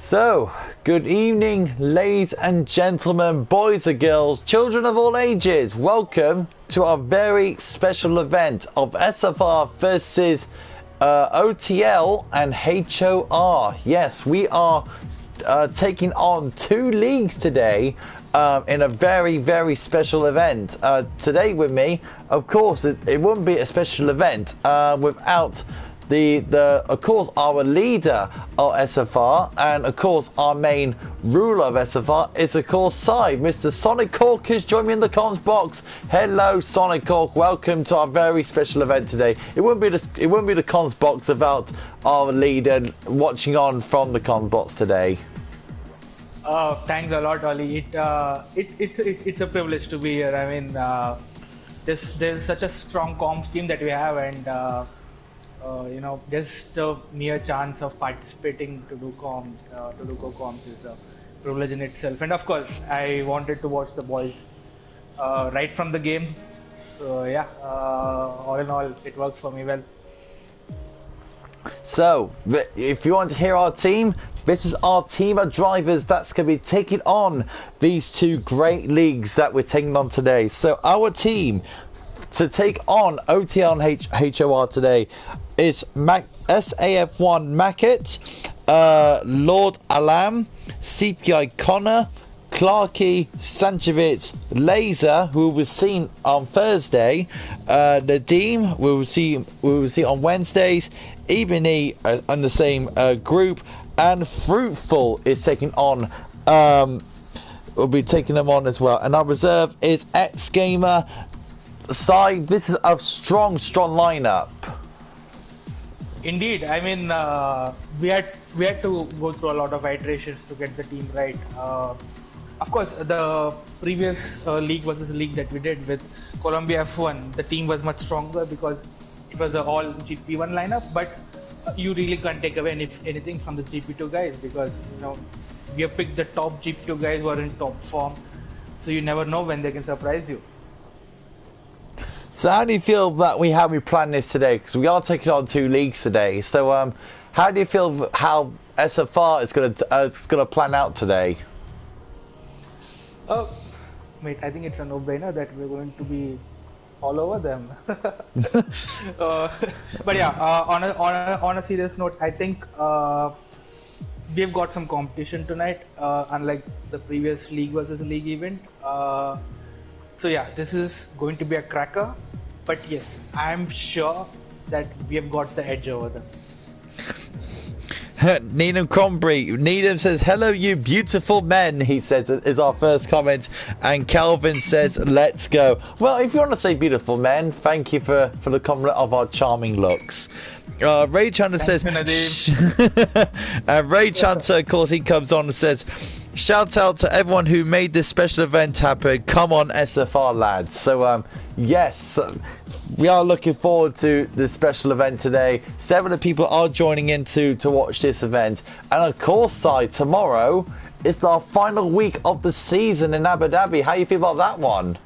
So, good evening, ladies and gentlemen, boys and girls, children of all ages. Welcome to our very special event of SFR versus OTL and HOR. Yes, we are taking on two leagues today in a very, very special event. Today with me, of course, it wouldn't be a special event without of course, our leader of SFR, and of course our main ruler of SFR is of course Side. Mr. Sonic Cork has joined me in the comms box. Hello, Sonic Cork. Welcome to our very special event today. It wouldn't be the comms box without our leader watching on from the comms box today. Thanks a lot, Ollie. It's a privilege to be here. I mean, there's such a strong comms team that we have, and just the mere chance of participating to do comms, to do co-comms is a privilege in itself. And of course, I wanted to watch the boys right from the game. So yeah, all in all, it works for me well. So, if you want to hear our team, this is our team of drivers that's going to be taking on these two great leagues that we're taking on today. So, our team to take on OTL and HOR today is SAF1 Mackett, Lord Alam, CPI Connor, Clarky, Sanchevitz, Laser, who was seen on Thursday, Nadeem, we will see on Wednesdays, Ebony on the same group, and Fruitful is taking on. We'll be taking them on as well. And our reserve is X Gamer. Side, this is a strong lineup. Indeed, I mean, we had to go through a lot of iterations to get the team right. Of course, the previous league versus league that we did with Columbia F1, the team was much stronger because it was an all GP1 lineup. But you really can't take away anything from the GP2 guys because we have picked the top GP2 guys who are in top form, so you never know when they can surprise you. So how do you feel that we planned this today? Because we are taking on two leagues today. So how do you feel how SFR is going to plan out today? Mate, I think it's a no-brainer that we're going to be all over them. But yeah, on a serious note, I think we've got some competition tonight, unlike the previous league versus league event. So yeah, this is going to be a cracker, but yes, I'm sure that we have got the edge over them. Needham Crombury. Needham says, "Hello, you beautiful men." He says is our first comment, and Calvin says, "Let's go." Well, if you want to say beautiful men, thank you for the compliment of our charming looks. Ray Chandler says, Ray Chandler, of course, he comes on and says, "Shout out to everyone who made this special event happen. Come on, SFR lads." So, yes, we are looking forward to this special event today. 7 of the people are joining in to watch this event. And of course, Side, tomorrow is our final week of the season in Abu Dhabi. How do you feel about that one?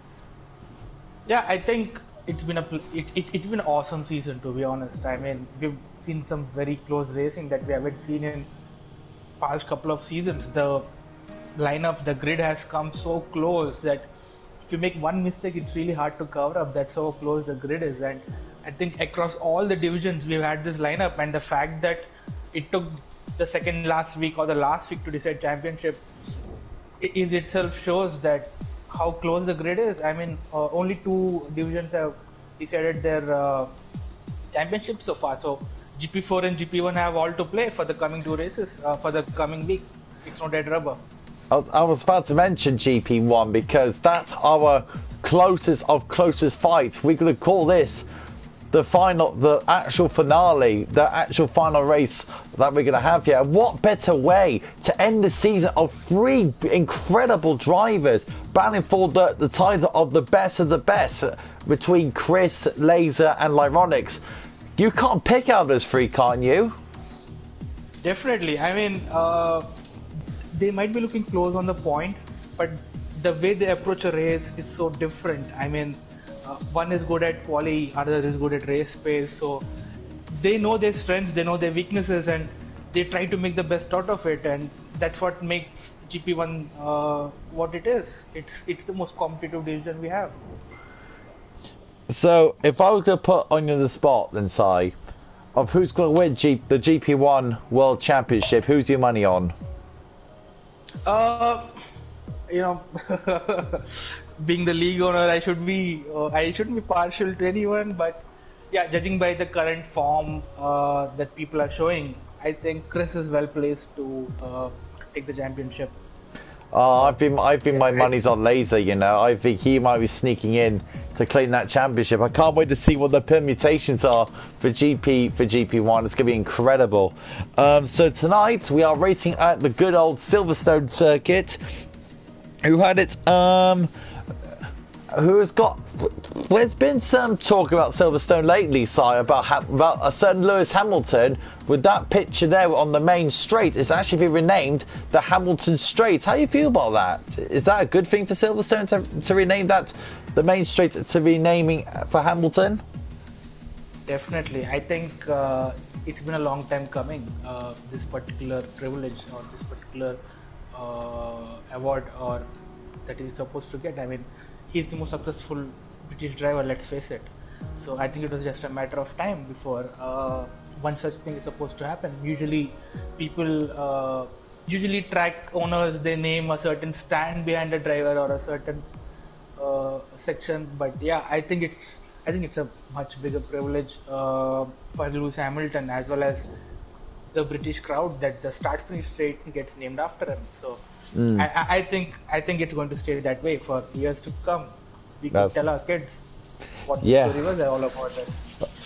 Yeah, I think it's been an awesome season, to be honest. I mean, we've seen some very close racing that we haven't seen in past couple of seasons. The lineup, the grid has come so close that if you make one mistake, it's really hard to cover up. That's how close the grid is. And I think across all the divisions, we've had this lineup, and the fact that it took the second last week or the last week to decide championship in itself shows that how close the grid is. I mean, only 2 divisions have decided their championship so far. So GP4 and GP1 have all to play for the coming 2 races, for the coming week. It's no dead rubber. I was about to mention GP1 because that's our closest of closest fights. We could call this the actual finale, the actual final race that we're going to have here. What better way to end the season of 3 incredible drivers battling for the title of the best between Chris, Laser and Lyronix. You can't pick out those 3, can't you? Definitely. I mean, they might be looking close on the point, but the way they approach a race is so different. I mean, one is good at quali, other is good at race pace, so they know their strengths, they know their weaknesses, and they try to make the best out of it. And that's what makes GP1 what it is. It's the most competitive division we have. So, if I was going to put on you the spot, then say, of who's going to win the GP1 World Championship, who's your money on? Uh, you know, being the league owner, I shouldn't be partial to anyone, but yeah, judging by the current form that people are showing, I think Chris is well placed to take the championship. I think my money's on Laser. You know, I think he might be sneaking in to claim that championship. I can't wait to see what the permutations are for GP1. It's going to be incredible. So tonight we are racing at the good old Silverstone circuit. Who had its who has got? There's been some talk about Silverstone lately, Si, about a certain Lewis Hamilton with that picture there on the main straight. It's actually been renamed the Hamilton Straight. How do you feel about that? Is that a good thing for Silverstone to rename that the main straight to renaming for Hamilton? Definitely, I think it's been a long time coming. This particular privilege or this particular award or that he's supposed to get. I mean, he's the most successful British driver, let's face it. So I think it was just a matter of time before one such thing is supposed to happen. Usually people usually track owners, they name a certain stand behind a driver or a certain section, but yeah, I think it's a much bigger privilege for Lewis Hamilton as well as the British crowd that the start finish straight gets named after him. So I think it's going to stay that way for years to come. We can tell our kids what the story was all about it.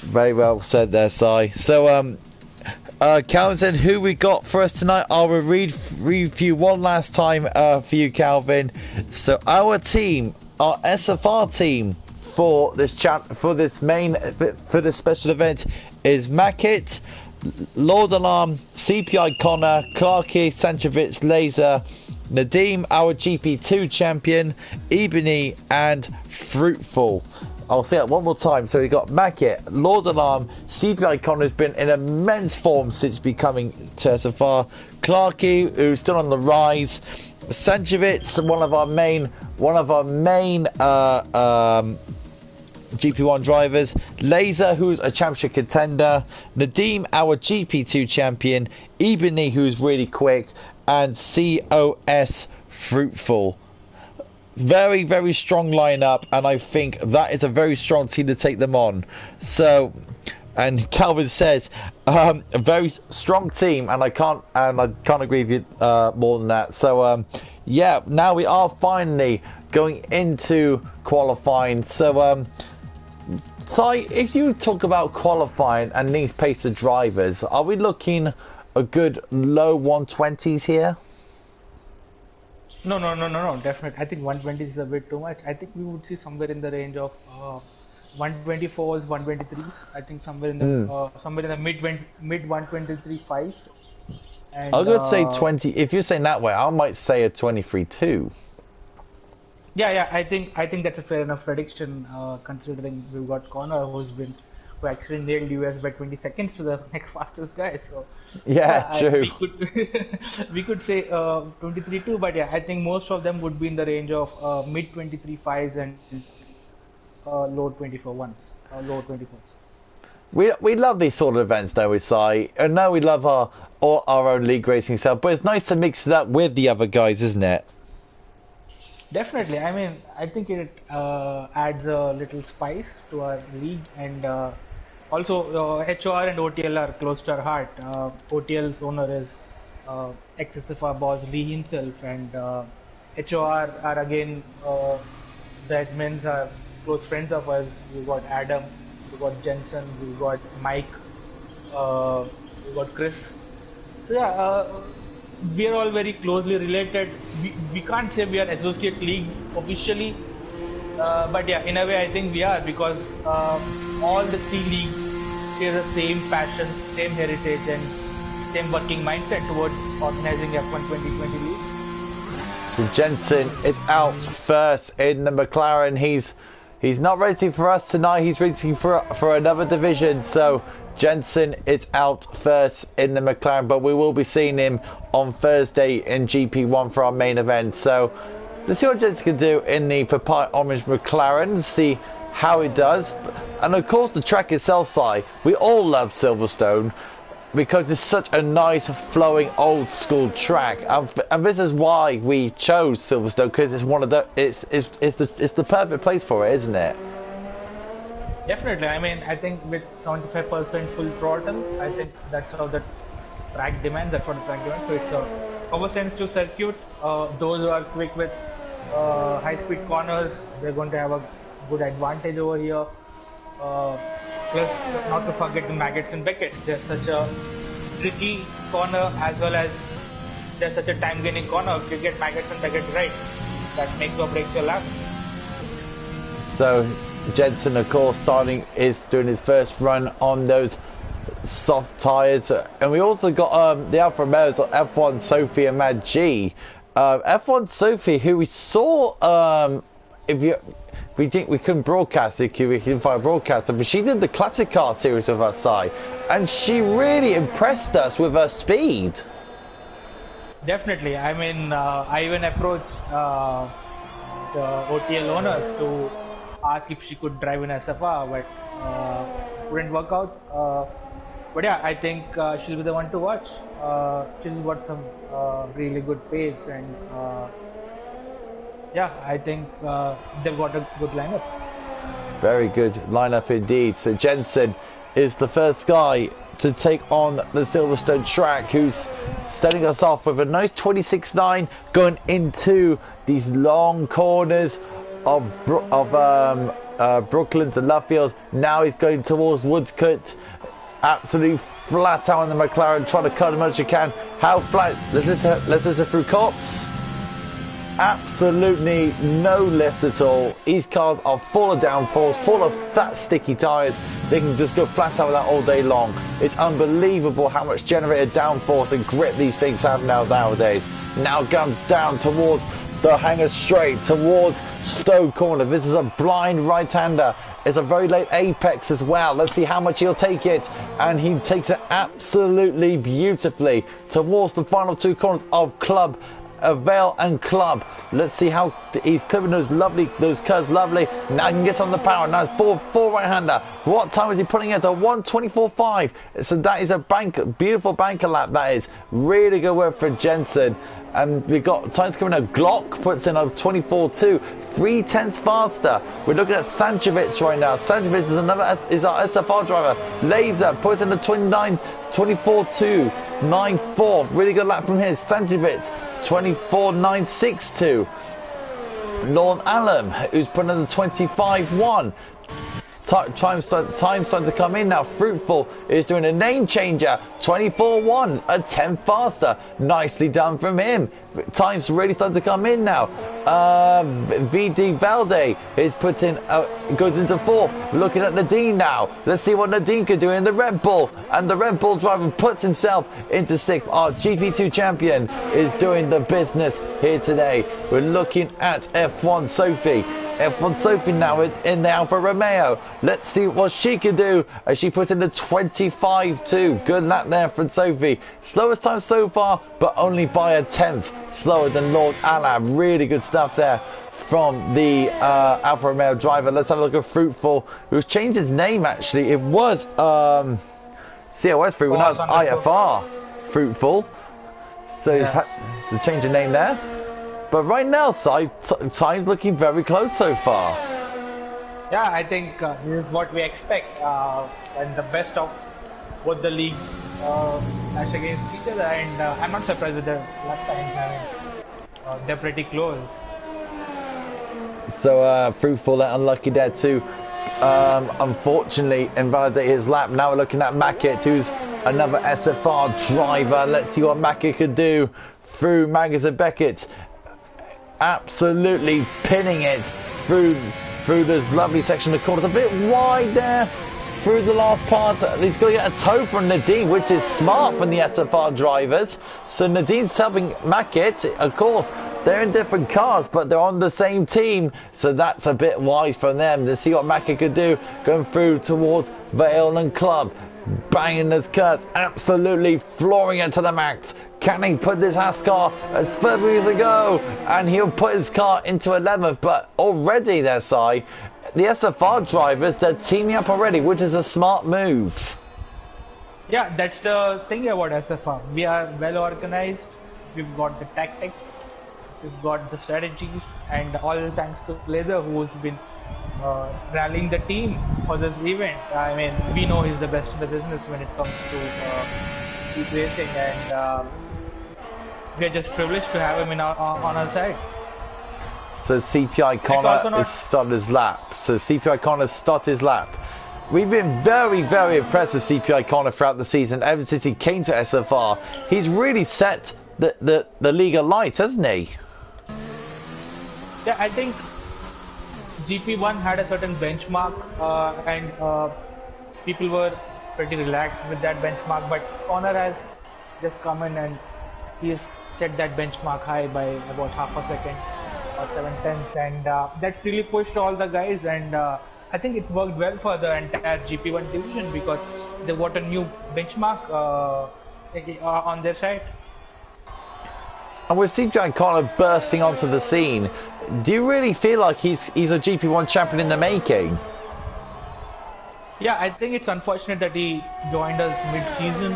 Very well said there, Si. So Calvin, who we got for us tonight? I'll review one last time for you, Calvin. So our team, our SFR team for this special event is Mackett, Lord Alarm, CPI Connor, Clarky, Sanchez, Laser, Nadim, our GP2 champion, Ebony, and Fruitful. I'll say that one more time. So we got Mackett, Lord Alarm, CPI Connor's been in immense form since becoming to SFR, Clarky, who's still on the rise, Sanchez, one of our main GP1 drivers, Laser, who's a championship contender, Nadim, our GP2 champion, Ebony, who's really quick, and COS Fruitful. Very, very strong lineup, and I think that is a very strong team to take them on. So, and Calvin says, a very strong team, and I can't agree with you more than that. So, yeah, now we are finally going into qualifying. So, Si, if you talk about qualifying and these pacer drivers, are we looking a good low 120s here? No, definitely. I think 120 is a bit too much. I think we would see somewhere in the range of 124s, 123s. I think somewhere in the mid 123 fives. And I'm gonna say 20. If you're saying that way, I might say a 23-2. Yeah. I think that's a fair enough prediction, considering we've got Connor who actually nailed US by 20 seconds to the next fastest guy. So yeah, true. We could say 23-2, but yeah, I think most of them would be in the range of mid 23 fives and low 24 ones, low 24s. We love these sort of events, though, we say. And now we love our own league racing stuff, but it's nice to mix it up with the other guys, isn't it? Definitely. I mean, I think it adds a little spice to our league, and also HOR and OTL are close to our heart. OTL's owner is ex-SFR boss Lee himself, and HOR are again the admins are close friends of us. We've got Adam, we've got Jensen, we've got Mike, we've got Chris. So yeah, we are all very closely related. We can't say we are associate league officially, but yeah, in a way I think we are, because all the three leagues share the same passion, same heritage, and same working mindset towards organizing F1 2020 league. So Jensen is out first in the McLaren. He's not racing for us tonight. He's racing for another division. So Jensen is out first in the McLaren, but we will be seeing him on Thursday in GP1 for our main event. So let's see what Jensen can do in the Papaya Orange McLaren, see how he does. And of course the track itself, Si, we all love Silverstone because it's such a nice flowing old school track, and this is why we chose Silverstone, because it's one of the it's the perfect place for it, isn't it? Definitely. I mean, I think with 75% full throttle, I think that's how the track demands. That's what the track demands. So it's a power sensitive circuit. Those who are quick with high-speed corners, they're going to have a good advantage over here. Plus, not to forget the maggots and beckets. They're such a tricky corner, as well as they're such a time-gaining corner. If you get maggots and beckets right, that makes or breaks your lap. So Jensen, of course, is doing his first run on those soft tyres, and we also got the Alfa Romeo's F1 Sophie and Mad G. F1 Sophie, who we saw, we think we couldn't broadcast it, we couldn't find a broadcaster, but she did the Classic Car series with us, and she really impressed us with her speed. Definitely. I mean, I even approached the OTL owners to ask if she could drive in SFR, but couldn't work out. But yeah, I think she'll be the one to watch. She's got some really good pace, and yeah, I think they've got a good lineup. Very good lineup indeed. So Jensen is the first guy to take on the Silverstone track, who's starting us off with a nice 26.9 going into these long corners of Brooklyn to Luffield. Now he's going towards Woodcote, absolutely flat out on the McLaren, trying to cut as much as you can. How flat? Let's listen through Cops. Absolutely no lift at all. These cars are full of downforce, full of fat sticky tyres. They can just go flat out with that all day long. It's unbelievable how much generated downforce and grip these things have nowadays. Now going down towards the hanger straight, towards Stowe Corner. This is a blind right-hander. It's a very late apex as well. Let's see how much he'll take it. And he takes it absolutely beautifully towards the final two corners of Club. Vale and Club. Let's see how he's clipping those curves lovely. Now he can get on the power. Now it's four right-hander. What time is he putting it? A 1:24.5. So that is a beautiful banker lap. That is really good work for Jensen. And we've got times coming out. Glock puts in a 24.2, 3/10 faster. We're looking at Sanchevitz right now. Sanchevitz is our SFR driver. Laser puts in a 24.2, 9.4. Really good lap from his. Sanchevitz 24.962. Lorne Allen, who's put in the 25.1. Time starting to come in now. Fruitful is doing a name changer. 24.1, a 10 faster. Nicely done from him. Time's really starting to come in now. VD Valde is goes into fourth. Looking at Nadine now. Let's see what Nadine can do in the Red Bull. And the Red Bull driver puts himself into sixth. Our GP2 champion is doing the business here today. We're looking at F1 Sophie. F1 Sophie now in the Alfa Romeo. Let's see what she can do as she puts in the 25.2. Good lap there from Sophie. Slowest time so far, but only by a 10th slower than Lord Alab. Really good stuff there from the Alfa Romeo driver. Let's have a look at Fruitful, who's changed his name actually. It was COS Fruitful, now it's IFR Fruitful. So yeah. He's changed the name there. But right now, time's looking very close so far. Yeah, I think this is what we expect. And the best of both the leagues clash against each other. And I'm not surprised with the last time having. They're pretty close. So Fruitful, that unlucky there too. Unfortunately, invalidated his lap. Now we're looking at Mackett, who's another SFR driver. Let's see what Mackett could do through Maggers and Beckett. Absolutely pinning it through this lovely section of corners. A bit wide there through the last part. He's going to get a toe from Nadine, which is smart from the SFR drivers. So Nadine's helping Mackett. Of course, they're in different cars, but they're on the same team. So that's a bit wise for them to see what Mackett could do going through towards Vale and Club. banging his cuts, absolutely flooring it to the max. Can he put this Haas car as further as it go? And he'll put his car into 11th, but already their side, the SFR drivers, they're teaming up already, which is a smart move. Yeah, that's the thing about SFR. We are well organized, we've got the tactics, we've got the strategies, and all thanks to Laser, who's been rallying the team for this event. I mean, we know he's the best in the business when it comes to speed racing, and we're just privileged to have him in on our side. So CPI Connor has started his lap. We've been very, very impressed with CPI Connor throughout the season. Ever since he came to SFR, he's really set the league alight, hasn't he? Yeah, I think GP1 had a certain benchmark, and people were pretty relaxed with that benchmark. But Connor has just come in and he's set that benchmark high by about half a second or 7/10, and that really pushed all the guys, and I think it worked well for the entire GP1 division because they got a new benchmark on their side. And with CPI Connor bursting onto the scene, do you really feel like he's a GP1 champion in the making? Yeah, I think it's unfortunate that he joined us mid-season.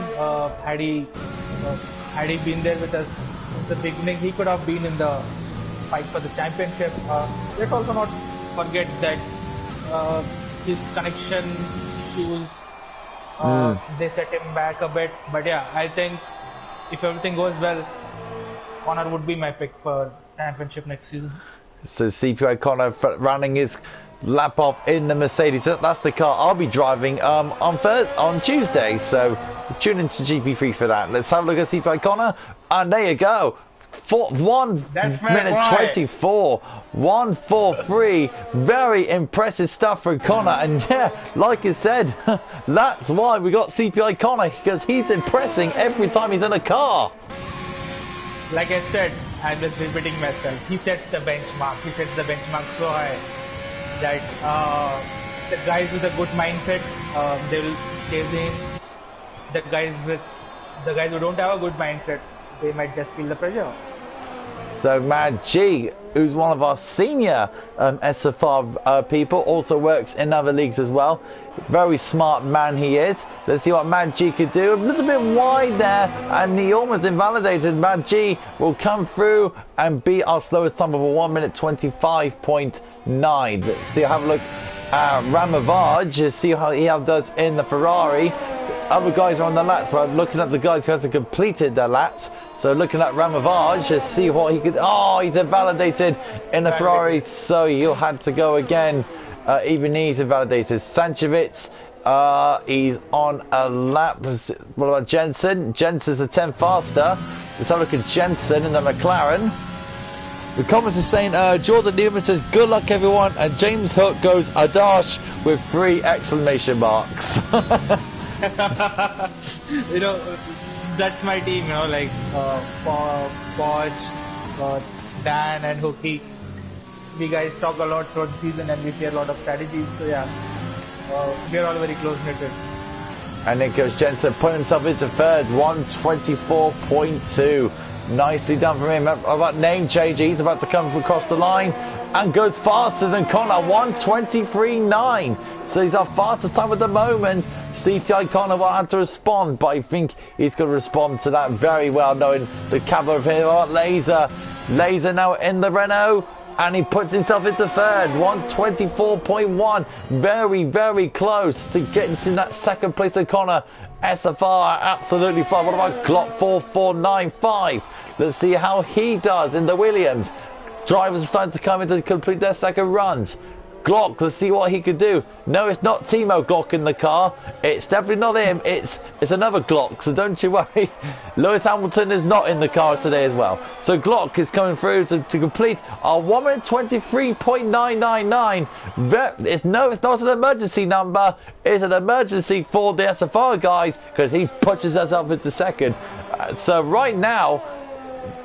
Had he been there with us at the beginning, he could have been in the fight for the championship. Let's also not forget that his connection issues, they set him back a bit. But yeah, I think if everything goes well, Connor would be my pick for championship next season. So CPI Connor running his lap off in the Mercedes. That's the car I'll be driving on Tuesday. So tune into GP3 for that. Let's have a look at CPI Connor. And there you go. 1 minute 24, 1:43. Very impressive stuff for Connor. And yeah, like I said, that's why we got CPI Connor, because he's impressing every time he's in a car. Like I said, I'm just repeating myself. He sets the benchmark. He sets the benchmark so high that the guys with a good mindset, they will chase him. The guys who don't have a good mindset, they might just feel the pressure. So Mad G, who's one of our senior SFR people, also works in other leagues as well. Very smart man he is. Let's see what Mad G could do. A little bit wide there, and he almost invalidated. Mad G will come through and beat our slowest time of a 1 minute 25.9. Let's see, have a look at Ramovage, see how he does in the Ferrari. Other guys are on the laps, but I'm looking at the guys who hasn't completed their laps. So looking at Ramovage to see what he could. Oh, he's invalidated in the Ferrari, so he'll have to go again. Even he's invalidated. Sanchevitz, he's on a lap. What about Jensen? Jensen's a 10 faster. Let's have a look at Jensen in the McLaren. The comments are saying, Jordan Newman says, good luck everyone, and James Hook goes Adash with 3 exclamation marks. You know, that's my team, you know, like Podge, Dan and Hookie. We guys talk a lot throughout the season and we share a lot of strategies, so yeah, we're all very close-knitted. And then goes Jensen, putting himself into third, 124.2. Nicely done for him. About name change, he's about to come across the line and goes faster than Connor, 123.9. So he's our fastest time at the moment. CPI Connor will have to respond, but I think he's going to respond to that very well, knowing the cover of him. Laser now in the Renault, and he puts himself into third, 124.1. Very, very close to getting to that second place of Connor. SFR absolutely fine. What about Glock 4495? Let's see how he does in the Williams. Drivers are starting to come in to complete their second runs. Glock, let's see what he could do. No, it's not Timo Glock in the car. It's definitely not him. It's another Glock, so don't you worry. Lewis Hamilton is not in the car today as well. So Glock is coming through to complete our 1 minute 23.999. It's not an emergency number. It's an emergency for the SFR guys, because he pushes us up into second. So right now,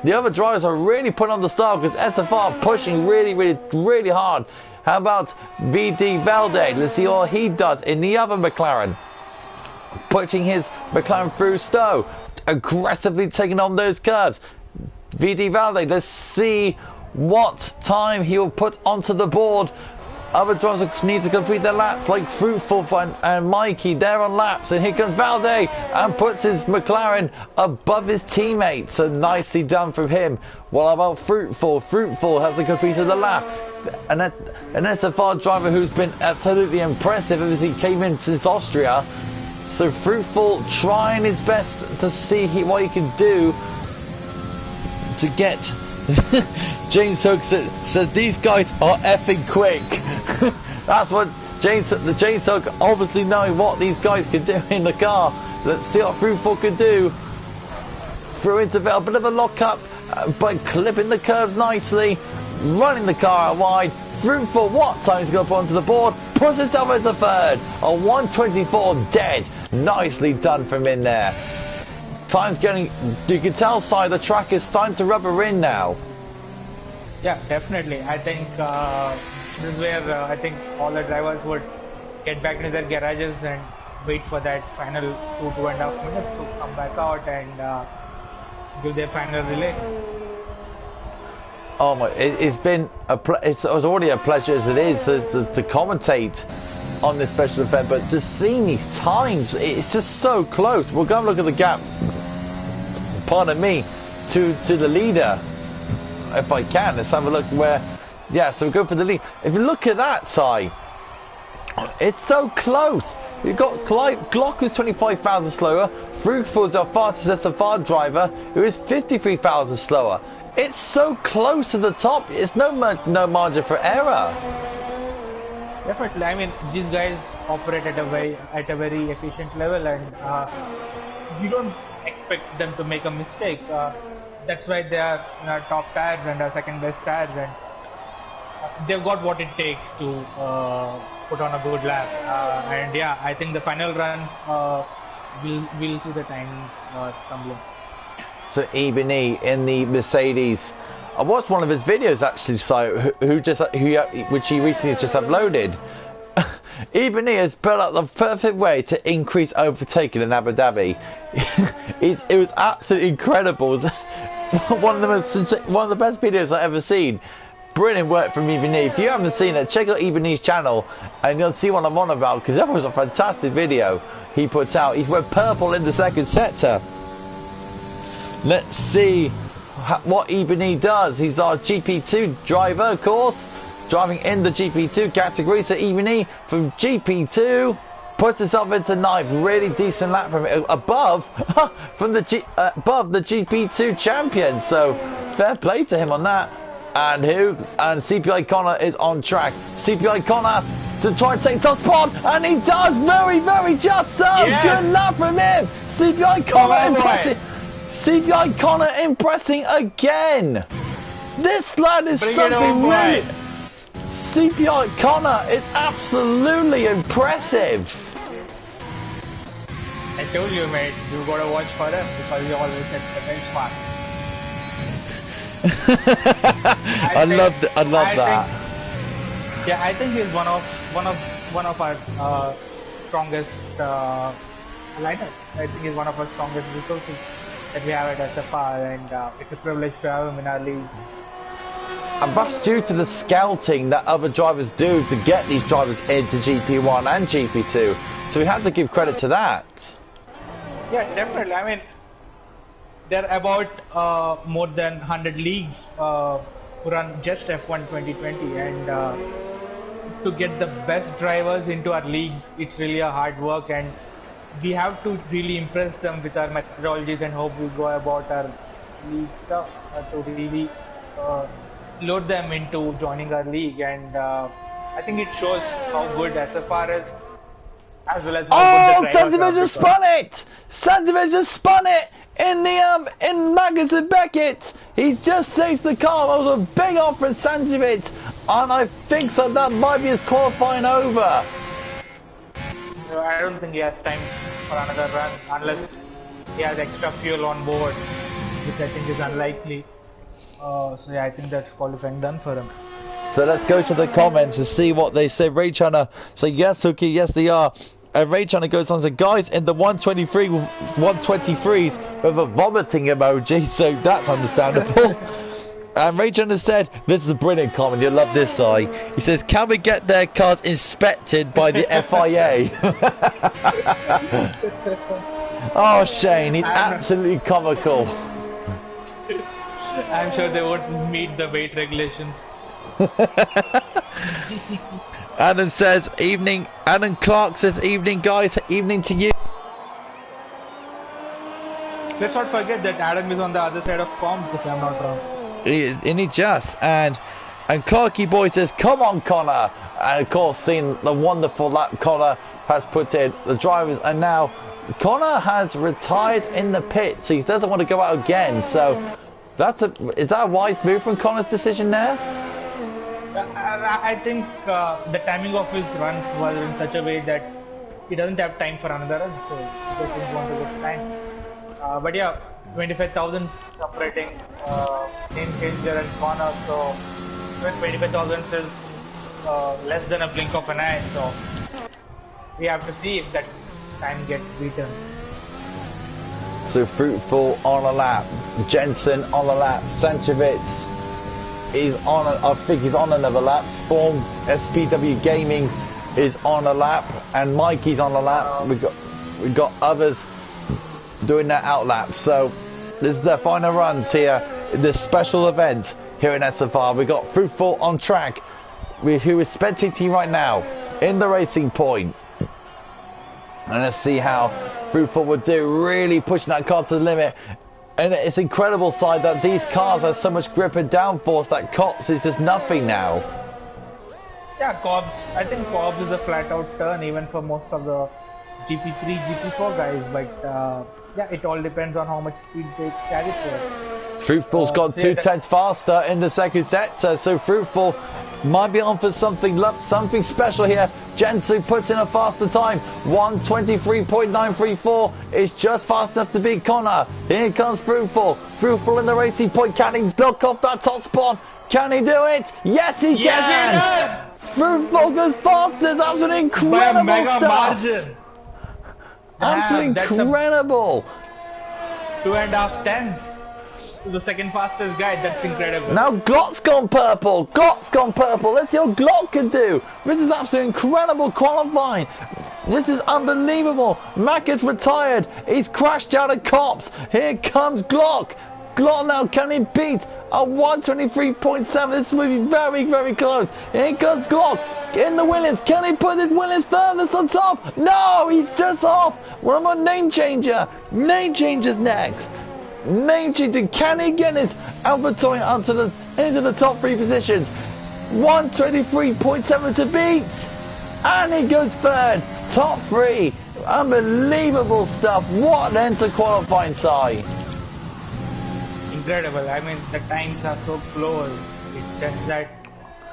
the other drivers are really putting on the style, because SFR pushing really, really, really hard. How about VD Velde? Let's see what he does in the other McLaren. putting his McLaren through Stowe, aggressively taking on those curves. VD Valde, let's see what time he will put onto the board. Other drivers need to complete their laps, like Fruitful and Mikey. They're on laps, and here comes Valde and puts his McLaren above his teammate. So nicely done from him. What about Fruitful? Fruitful hasn't completed the lap. An SFR driver who's been absolutely impressive ever since he came in since Austria. So Fruitful trying his best to see what he can do to get. James Hook said these guys are effing quick. That's what James Hook, obviously knowing what these guys can do in the car. Let's see what Fruitful can do. Through interval, a bit of a lock-up by clipping the curves nicely, running the car out wide. Fruitful, what time is going to put onto the board? Puts himself into third. A 1:24 dead. Nicely done from in there. Time's getting, you can tell side the track is starting to rubber in now. Yeah, definitely. I think this is where I think all the drivers would get back into their garages and wait for that final 2.5 minutes to come back out and give their final relay. Oh my! It's been it was already a pleasure as it is to commentate on this special event, but just seeing these times, it's just so close. We're going to look at the gap. Pardon me, to the leader, if I can. Let's have a look where. Yeah, so we go for the lead. If you look at that side, it's so close. You've got Glock, who's 25,000 slower. Fruitful's our fastest SFR driver, who is 53,000 slower. It's so close to the top. It's no margin for error. Definitely. I mean, these guys operate at a very efficient level, and you don't expect them to make a mistake. That's why they are in our top tires and our second best tires, and they've got what it takes to put on a good lap. And yeah, I think the final run will see the times tumbling. So Ebony in the Mercedes. I watched one of his videos actually, so which he recently just uploaded. Ebony has built up the perfect way to increase overtaking in Abu Dhabi. It was absolutely incredible. It was one of the best videos I've ever seen. Brilliant work from Ebony. If you haven't seen it, check out Ebony's channel and you'll see what I'm on about, because that was a fantastic video he put out. He's went purple in the second sector. Let's see what Ebony does. He's our GP2 driver, of course, driving in the GP2 category. So Ebony from GP2 puts himself into ninth. Really decent lap from above from the above the GP2 champion. So fair play to him on that. And CPI Connor is on track. CPI Connor to try and take top spot, and he does very, very just so. Yeah. Good lap from him. CPI Connor impressive. CPI Connor impressing again. This lad is something really. CPI Connor is absolutely impressive. I told you, mate, you gotta watch for him because he always sets the benchmark. I love that. Yeah, I think he's one of our strongest lineups. I think he's one of our strongest resources that we have at SFR, and it's a privilege to have him in our league. And that's due to the scouting that other drivers do to get these drivers into GP1 and GP2. So we have to give credit to that. Yeah, definitely. I mean, there are about more than 100 leagues who run just F1 2020, and to get the best drivers into our leagues, it's really a hard work, and we have to really impress them with our methodologies and how we go about our league stuff to really load them into joining our league. And I think it shows how good SFR is, as well as how good the Sandovic just spun it! Sandovic just spun it in the in Magnussen Beckett. He just takes the car. That was a big off from Sandovic, and I think so that might be his qualifying over. I don't think he has time for another run unless he has extra fuel on board, which I think is unlikely. So yeah, I think that's qualifying done for him. So let's go to the comments and see what they say. Ray Chana say yes, Hookie, yes they are. Ray Chandler goes on and says, guys, in the 123s with a vomiting emoji, so that's understandable. And Ray Chandler said, this is a brilliant comment, you'll love this, Si. He says, can we get their cars inspected by the FIA? Oh, Shane, he's absolutely comical. I'm sure they won't meet the weight regulations. Adam says, evening. Adam Clark says, evening, guys. Evening to you. Let's not forget that Adam is on the other side of comms, if I'm not wrong. He is, and he just. And Clarky Boy says, come on, Connor. And of course, seeing the wonderful lap Connor has put in, the drivers are now. Connor has retired in the pit, so he doesn't want to go out again. So is that a wise move from Connor's decision there? I think the timing of his runs was in such a way that he doesn't have time for another run, so he doesn't want to get time. But yeah, 25,000 separating name changer and Connor, so when 25,000 is less than a blink of an eye, so we have to see if that time gets beaten. So Fruitful on a lap, Jensen on a lap, Sanchevitz is on, I think he's on another lap, Spawn SPW Gaming is on a lap, and Mikey's on a lap. We've got others doing their out laps. So this is their final runs here in this special event here in SFR. We've got Fruitful on track, who is spectating right now in the racing point. And let's see how Fruitful would do, really pushing that car to the limit. And it's incredible, side, that these cars have so much grip and downforce that Cops is just nothing now. Yeah, Cobbs. I think Cobbs is a flat-out turn even for most of the GP3, GP4 guys. But yeah, it all depends on how much speed they carry for. Fruitful's got 2/10 faster in the second sector, so Fruitful might be on for something special here. Jensen puts in a faster time, 1:23.934 is just fast enough to beat Connor. Here comes Fruitful. Fruitful in the racing point. Can he knock off that top spot? Can he do it? Yes, he can! Fruitful goes fast. It's absolutely incredible stuff. Margin. Absolutely incredible. 2.5 tenths. The second fastest guy, that's incredible. Now Glock's gone purple. Glock's gone purple. Let's see what Glock can do. This is absolutely incredible qualifying. This is unbelievable. Mack is retired. He's crashed out of Cops. Here comes Glock. Glock now, can he beat a 1:23.7? This will be very, very close. Here comes Glock in the Williams. Can he put his Williams furthest on top? No, he's just off. What about Name Changer? Name Changer's next. Name Changer, can he get his Alpha Toy into the top 3 positions? 1:23.7 to beat. And he goes third. Top 3. Unbelievable stuff. What an end to qualifying side. Incredible. I mean, the times are so close. It's just that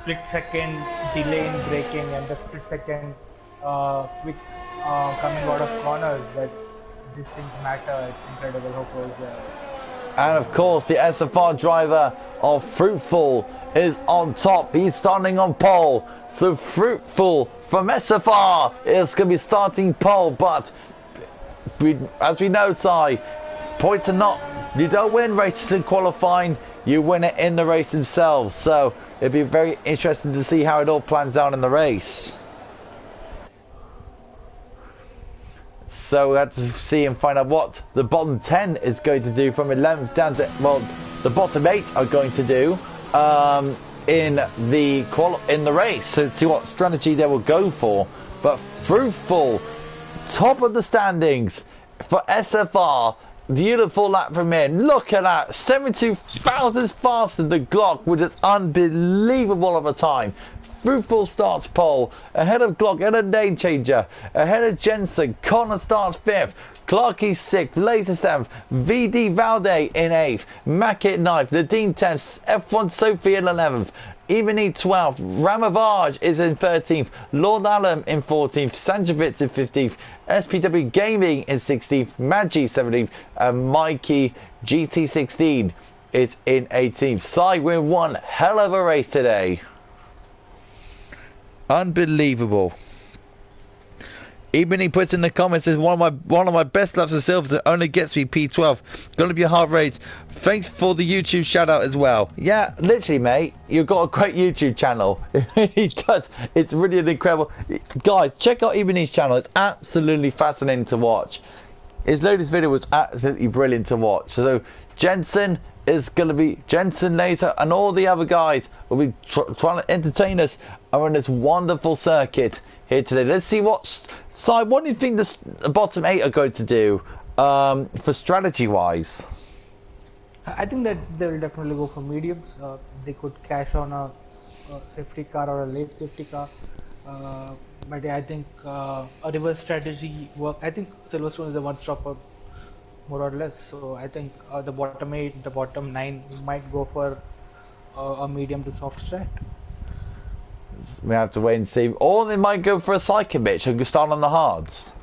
split second delay in braking and the split second quick coming out of corners, that these things matter. It's incredible how close they are. And of course, the SFR driver of Fruitful is on top. He's starting on pole. So Fruitful from SFR is going to be starting pole. But as we know, Si, points are not. You don't win races in qualifying. You win it in the race themselves. So it'd be very interesting to see how it all plans out in the race. So we have to see and find out what the bottom 10 is going to do from 11th down to, well, the bottom 8 are going to do in the race. So see what strategy they will go for. But Fruitful, top of the standings for SFR. Beautiful lap from him. Look at that. 72,000 faster than Glock, which is unbelievable of a time. Fruitful starts pole, ahead of Glock, ahead of Name Changer, ahead of Jensen. Connor starts 5th, Clarky 6th, Laser 7th, VD Valde in 8th, Mackett 9th, Nadine 10th, F1 Sophie in 11th, Ebony 12th, Ramavage is in 13th, Lord Allen in 14th, Sanjevitz in 15th, SPW Gaming in 16th, Maggi 17th, and Mikey GT16 is in 18th. Side win one hell of a race today. Unbelievable. Even he puts in the comments, says one of my best laps of silver that only gets me P12. Gonna be a hard race. Thanks for the YouTube shout out as well. Yeah, literally, mate. You've got a great YouTube channel. He does. It's really an incredible. Guys, check out Ebony's channel. It's absolutely fascinating to watch. His latest video was absolutely brilliant to watch. So Jensen is going to be Laser and all the other guys will be trying to entertain us on this wonderful circuit here today. Let's see what do you think the bottom 8 are going to do for strategy wise? I think that they will definitely go for mediums. They could cash on a safety car or a late safety car. But yeah, I think a reverse strategy work. I think Silverstone is a one-stopper, more or less. So I think the bottom 8, the bottom 9 might go for a medium to soft strat. We have to wait and see. Or they might go for a psychomich and start on the hards,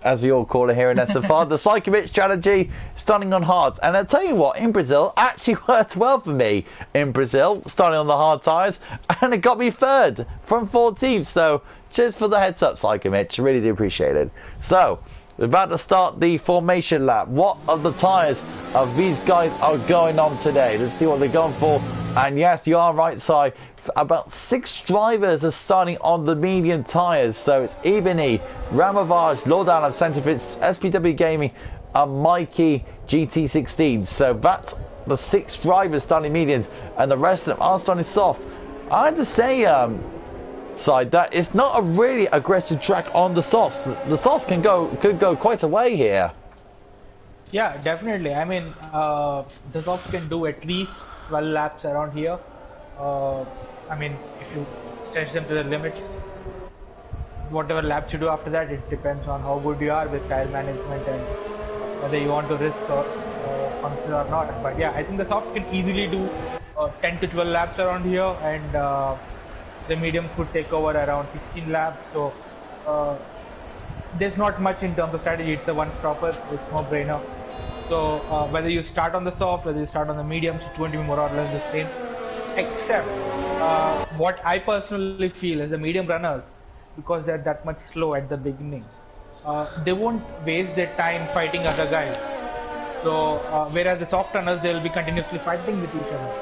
as we all call it here in SFR. The psychomich strategy, starting on hards. And I'll tell you what, in Brazil, actually worked well for me in Brazil, starting on the hard tyres, and it got me 3rd from 14th. So cheers for the heads up, psychomich. Really do appreciate it. So we're about to start the formation lap. What of the tyres of these guys are going on today? Let's see what they're going for. And yes, you are right, Si. About 6 drivers are starting on the medium tyres. So it's Ebony, Ramovage, Lordan of Centrifits, SPW Gaming, and Mikey GT16. So that's the 6 drivers starting mediums, and the rest of them are starting soft. I had to say, side that it's not a really aggressive track on the softs. The softs could go quite a way here. Yeah, definitely. I mean, the softs can do at least 12 laps around here. I mean, if you stretch them to the limit, whatever laps you do after that, it depends on how good you are with tire management and whether you want to risk or function or not. But yeah, I think the soft can easily do 10 to 12 laps around here, and the medium could take over around 16 laps. So there's not much in terms of strategy. It's a one-stopper, it's no brainer. So whether you start on the soft, whether you start on the mediums, it's going to be more or less the same. Except what I personally feel is the medium runners, because they're that much slow at the beginning, they won't waste their time fighting other guys. So whereas the soft runners, they will be continuously fighting with each other.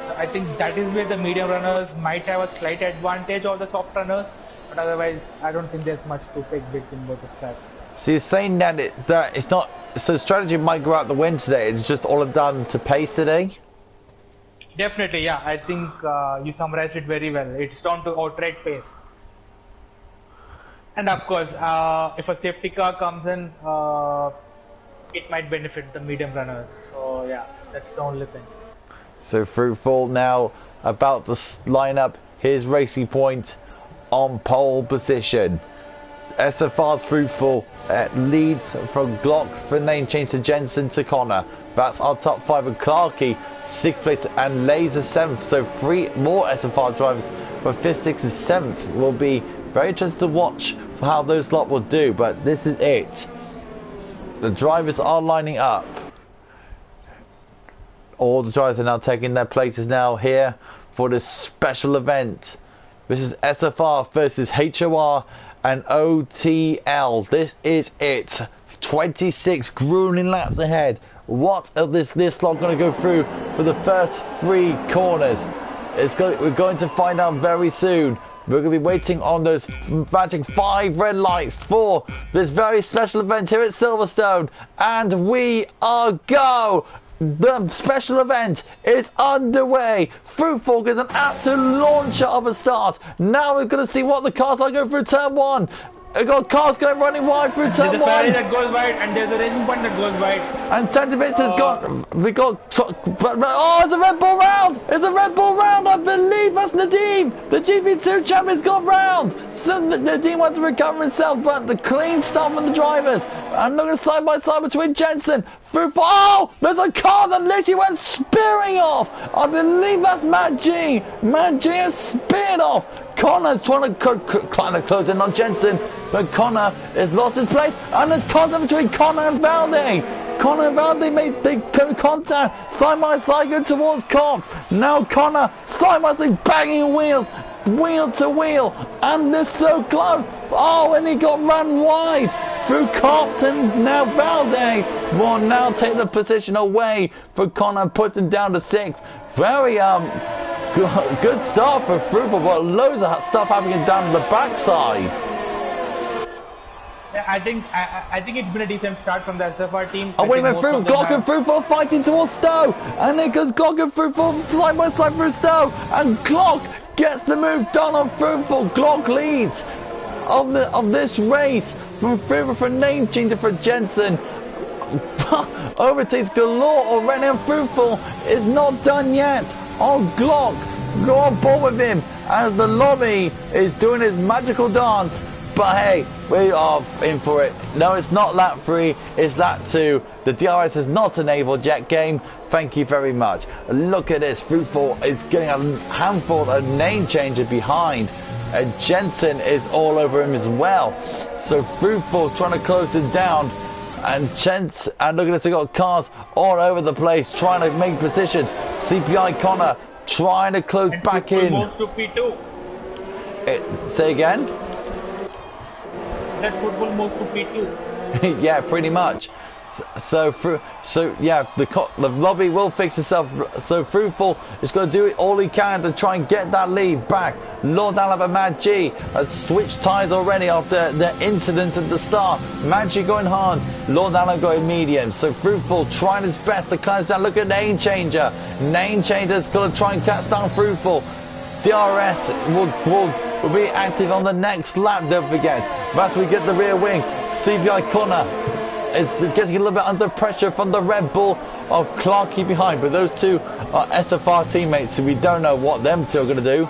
So I think that is where the medium runners might have a slight advantage of the soft runners, but otherwise I don't think there's much to take between both the tracks. So you're saying that it's not, so strategy might go out the wind today, it's just all done to pace today? Definitely, yeah. I think you summarized it very well. It's down to outright pace. And of course, if a safety car comes in, it might benefit the medium runners. So yeah, that's the only thing. So Fruitful now about to line up his Racing Point on pole position. SFR's Fruitful leads from Glock for name change to Jensen to Connor. That's our top 5, and Clarkey 6th place and Laser 7th. So 3 more SFR drivers for 5th, 6th and 7th. Will be very interesting to watch for how those lot will do, but this is it. The drivers are lining up. All the drivers are now taking their places now here for this special event. This is SFR versus HOR and OTL. This is it. 26 grueling laps ahead. What is this lot going to go through for the first 3 corners? We're going to find out very soon. We're going to be waiting on those magic 5 red lights for this very special event here at Silverstone. And we are go! The special event is underway. Fruitful gets an absolute launcher of a start. Now we're going to see what the cars are going through turn 1. We've got cars going running wide through turn 1. There's a Ferrari that goes wide, and there's a Racing Point that goes wide. And Centrifits has got, we got, oh, it's a Red Bull round! It's a Red Bull round, I believe that's Nadeem! The GP2 champion's got round! So Nadeem wants to recover himself, but the clean start from the drivers. And look at side by side between Jensen. Oh, there's a car that literally went spearing off! I believe that's Matt G! Matt G has speared off! Connor's trying to kind of close in on Jensen, but Connor has lost his place, and there's contact between Connor and Valde. Connor and Valde made contact, side by side going towards Cops. Now Connor side by side banging wheels, wheel to wheel, and they're so close. Oh, and he got run wide through Cops, and now Valde will now take the position away for Connor, puts him down to 6th. Very good start for Fruitful, but loads of stuff happening down the backside. Yeah, I think it's been a decent start from the SFR team. Oh, wait a minute, Glock and Fruitful fighting towards Stowe, and there goes Glock and Fruitful side by side for Stowe, and Glock gets the move done on Fruitful. Glock leads of this race from Fruitful for name changer for Jensen. Overtakes galore already, and Fruitful is not done yet. Oh, Glock, go on board with him as the lobby is doing his magical dance. But hey, we are in for it. No, it's not lap 3, it's lap 2. The DRS is not enabled yet, game. Thank you very much. Look at this. Fruitful is getting a handful of name changes behind. Jensen is all over him as well. So Fruitful trying to close him down. And and look at this, they've got cars all over the place trying to make positions. CPI Connor trying to close and back in. Moves to P2. Say again? That football moves to P2. Yeah, pretty much. So yeah, the lobby will fix itself. So Fruitful is going to do it all he can to try and get that lead back. Lord Alaba Mad G has switched tyres already after the incident at the start. Mad G going hard, Lord Alaba going medium. So Fruitful trying his best to close down. Look at Name Changer. Name Changer's going to try and catch down Fruitful. DRS will be active on the next lap, don't forget. As we get the rear wing, CBI Connor is getting a little bit under pressure from the Red Bull of Clarkey behind, but those two are SFR teammates, so we don't know what them two are going to do.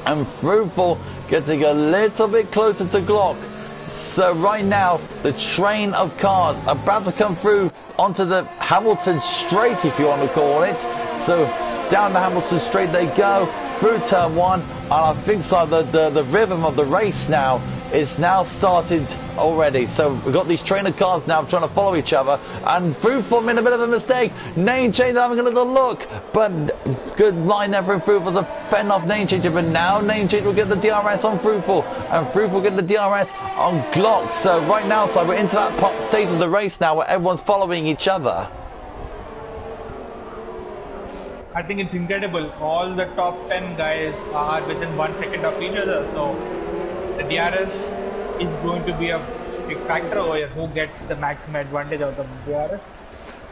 And Fruitful getting a little bit closer to Glock. So right now, the train of cars about to come through onto the Hamilton Straight, if you want to call it. So down the Hamilton Straight they go, through turn 1, and I think so the rhythm of the race now is now started already. So we've got these train of cars now trying to follow each other, and Fruitful made a bit of a mistake. Name Change having a little look, but good line there from Fruitful to fend off Name Changer. But now Name Change will get the DRS on Fruitful, and Fruitful get the DRS on Glock. So right now, so we're into that stage of the race now where everyone's following each other. I think it's incredible. All the top 10 guys are within 1 second of each other. So the DRS is going to be a big factor over here. Who gets the maximum advantage out of the DRS?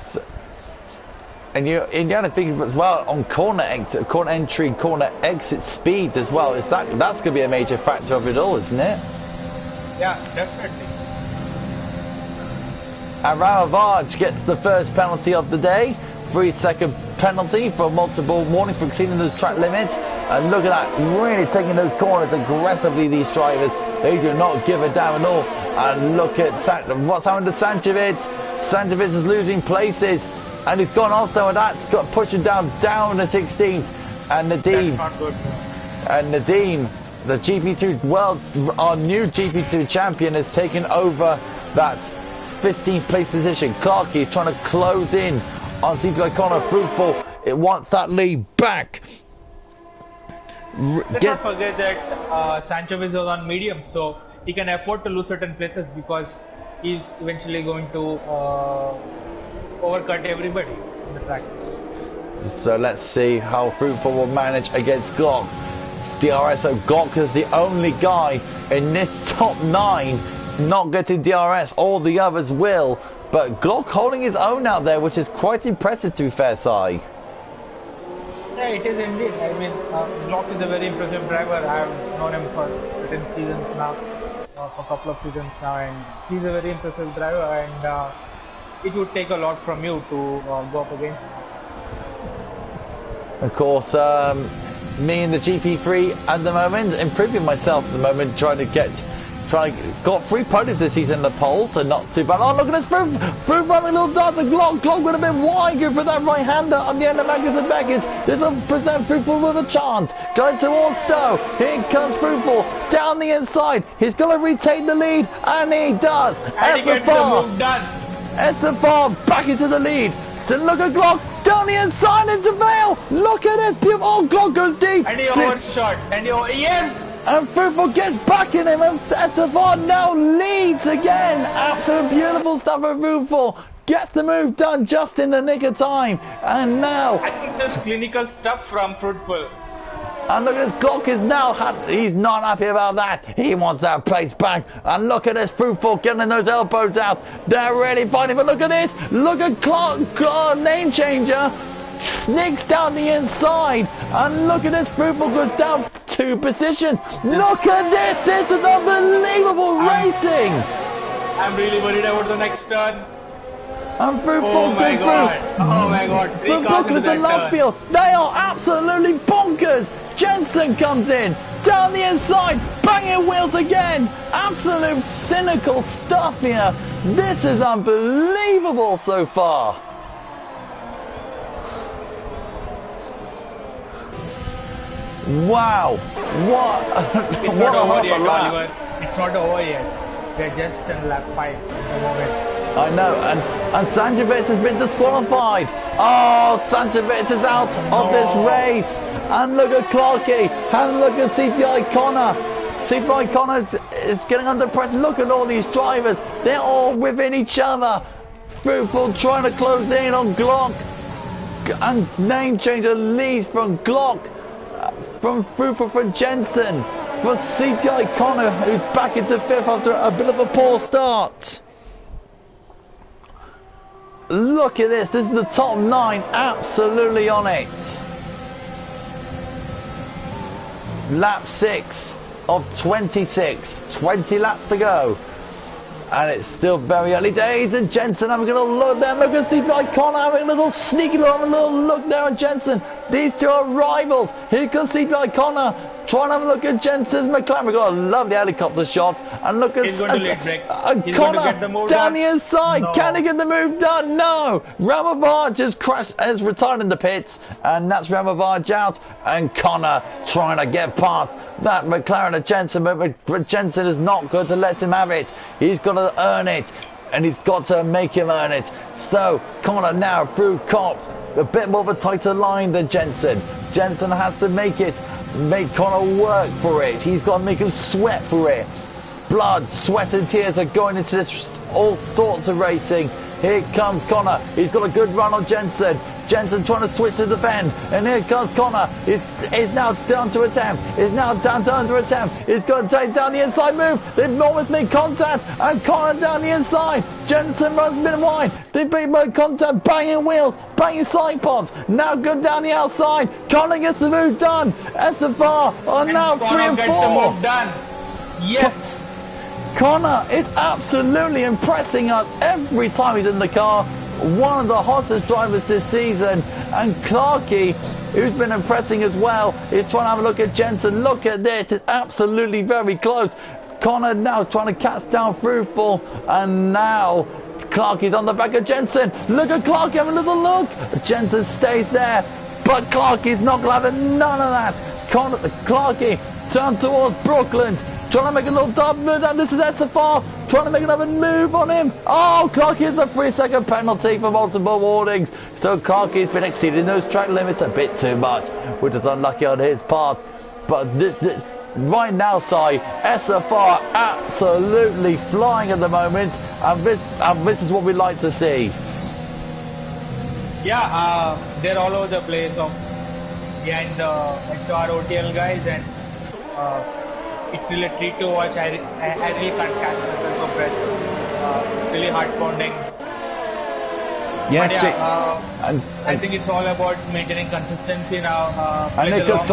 So, and you have to think as well on corner entry, corner exit speeds as well. That's going to be a major factor of it all, isn't it? Yeah, definitely. And Ramavaj gets the first penalty of the day. 3-second penalty for multiple warnings for exceeding those track limits. And look at that, really taking those corners aggressively, these drivers. They do not give a damn at all. And look at what's happened to Sanchevitz. Sanchevitz is losing places, and he's gone also, and that's got pushing down to 16th. And Nadeem, the GP2 our new GP2 champion, has taken over that 15th place position. Clarkey is trying to close in on CPI Connor. Fruitful, it wants that lead back. Let's not forget that Sanchevitz was on medium, so he can afford to lose certain places because he's eventually going to overcut everybody in the track. So let's see how Fruitful will manage against Glock. DRS of Glock is the only guy in this top 9 not getting DRS. All the others will, but Glock holding his own out there, which is quite impressive, to be fair, Si. Yeah, it is indeed. I mean, Glock is a very impressive driver. I have known him for certain seasons now, for a couple of seasons now, and he's a very impressive driver, and it would take a lot from you to go up against him. Of course, me in the GP3 at the moment, improving myself at the moment, got 3 podiums this season in the polls, so not too bad. Oh, look at this, Fruit running a little dance, and Glock would have been wide, good for that right-hander on the end of Magnus and Beckett. This will present Fruitful with a chance, going towards Stowe. Here comes Fruitful, down the inside, he's going to retain the lead, and he does. And he gets the move done. SFR back into the lead. Jensen, look at Glock, down the inside into Vale. Look at this, beautiful. Oh, Glock goes deep. And he overshot. And he yes. And Fruitful gets back in him, and SFR now leads again. Absolute beautiful stuff from Fruitful. Gets the move done just in the nick of time. And now... I think there's clinical stuff from Fruitful. And look at this, Glock is now... He's not happy about that. He wants that place back. And look at this, Fruitful getting those elbows out. They're really fighting, but look at this. Look at Clark, name changer. Sneaks down the inside. And look at this, Fruitful goes down 2 positions. Look at this. This is unbelievable racing. I'm really worried about the next turn. And Fruitful oh my god! Oh my god! Fruitful is in left field. They are absolutely bonkers. Jensen comes in down the inside, banging wheels again. Absolute cynical stuff here. This is unbelievable so far. Wow! What? It's not over yet, Oliver. It's not over yet. They're just in lap 5 at the moment. I know, and Sanjovic has been disqualified. Oh, Sanjovic is out of this race. And look at Clarkey, and look at CPI Connor. CPI Connor is getting under pressure. Look at all these drivers. They're all within each other. Fruitful trying to close in on Glock. And name changer leads from Glock. From Fruitful from Jensen. For CPI Connor, who's back into 5th after a bit of a poor start. Look at this. This is the top 9 absolutely on it. Lap 6 of 26. 20 laps to go. And it's still very early days. And Jensen having a little look there. Look at CPI Connor having a little sneaky look, a little look there at Jensen. These two are rivals. Here comes CPI Connor. Trying to have a look at Jensen's McLaren. We've got a lovely helicopter shot. And look at Connor down the inside. No. Can he get the move done? No. Ramavaj just crashed, has retired in the pits. And that's Ramavaj out. And Connor trying to get past that McLaren at Jensen. But Jensen is not going to let him have it. He's got to earn it. And he's got to make him earn it. So Connor now through Cops. A bit more of a tighter line than Jensen. Jensen has to make Connor work for it. He's got to make him sweat for it. Blood, sweat and tears are going into this all sorts of racing. Here comes Connor. He's got a good run on Jensen. Jensen trying to switch to the bend. And here comes Connor. He's now down to attempt. He's now down to attempt. He's got to take down the inside move. They've almost made contact. And Connor down the inside. Jensen runs a bit wide. They've made contact. Banging wheels. Banging side pods. Now good down the outside. Connor gets the move done. SFR are now 3 and 4. Gets the move done. Yes. Connor is absolutely impressing us every time he's in the car. One of the hottest drivers this season. And Clarkey, who's been impressing as well, is trying to have a look at Jensen. Look at this. It's absolutely very close. Connor now trying to catch down Fruitful. And now Clarkey's on the back of Jensen. Look at Clarkey having a little look. Jensen stays there. But Clarkey's not going to have none of that. Clarkey turns towards Brooklands. Trying to make a little double move, and this is SFR trying to make another move on him. Oh, Clarkey is a 3-second penalty for multiple warnings. So Clarkey's been exceeding those track limits a bit too much, which is unlucky on his part. But right now, Si, SFR absolutely flying at the moment, and this is what we like to see. Yeah, they're all over the place behind the HOR OTL guys, and it's really a treat to watch. I really can't catch the compressor. It's really heart pounding. Yes, yeah, I think it's all about maintaining consistency now. And here comes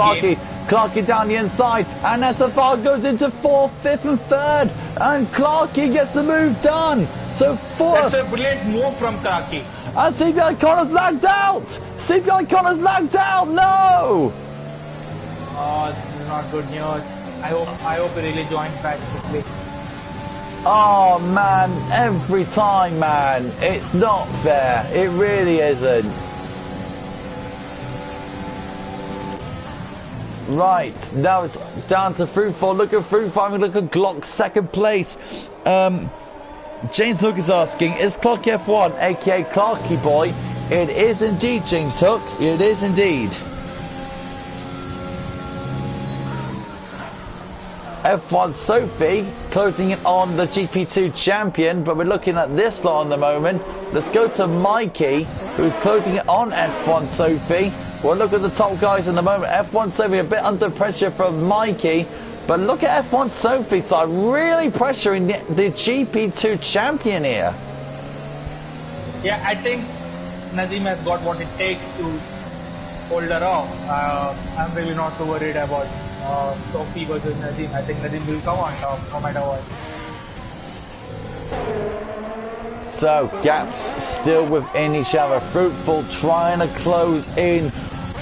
Clarkey down the inside, and SFR goes into 4th, 5th and 3rd, and Clarkey gets the move done. So 4th. That's a brilliant move from Clarkey. And CPI Connor's lagged out. CPI Connor's lagged out. No. Oh, this is not good news. I hope he really joins back quickly. Oh man, every time, man, it's not fair. It really isn't. Right, now it's down to Fruitful. Look at Fruitful, look at Glock, 2nd place. James Lucas asking, is Clarkey F1, aka Clarkey Boy, It is indeed, James Hook. It is indeed. F1 Sophie closing in on the GP2 champion, but we're looking at this lot at the moment. Let's go to Mikey, who's closing it on F1 Sophie. Well, look at the top guys in the moment. F1 Sophie a bit under pressure from Mikey, but look at F1 Sophie side really pressuring the GP2 champion here. Yeah, I think Nazim has got what it takes to hold her off. I'm really not too worried about Sophie versus Nazim. I think Nazim will come on top no matter what. So gaps still within each other. Fruitful trying to close in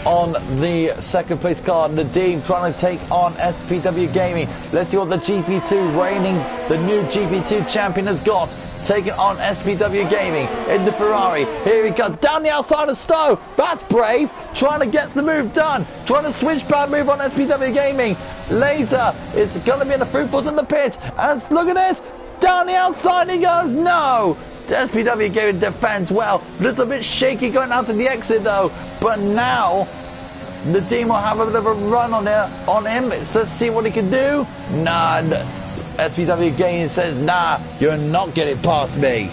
on the second place car. Nadeem trying to take on SPW Gaming. Let's see what the GP2 reigning, the new GP2 champion has got. Taking on SPW Gaming in the Ferrari. Here he goes down the outside of Stowe. That's brave. Trying to get the move done. Trying to switch bad move on SPW Gaming. Laser is going to be in the Fruitfuls in the pit. And look at this. Down the outside he goes. No. SPW Gaming defends well. A little bit shaky going out to the exit though. But now Nadeem will have a bit of a run on him. Let's see what he can do. Nah. SPW Gaming says, nah, you're not getting past me.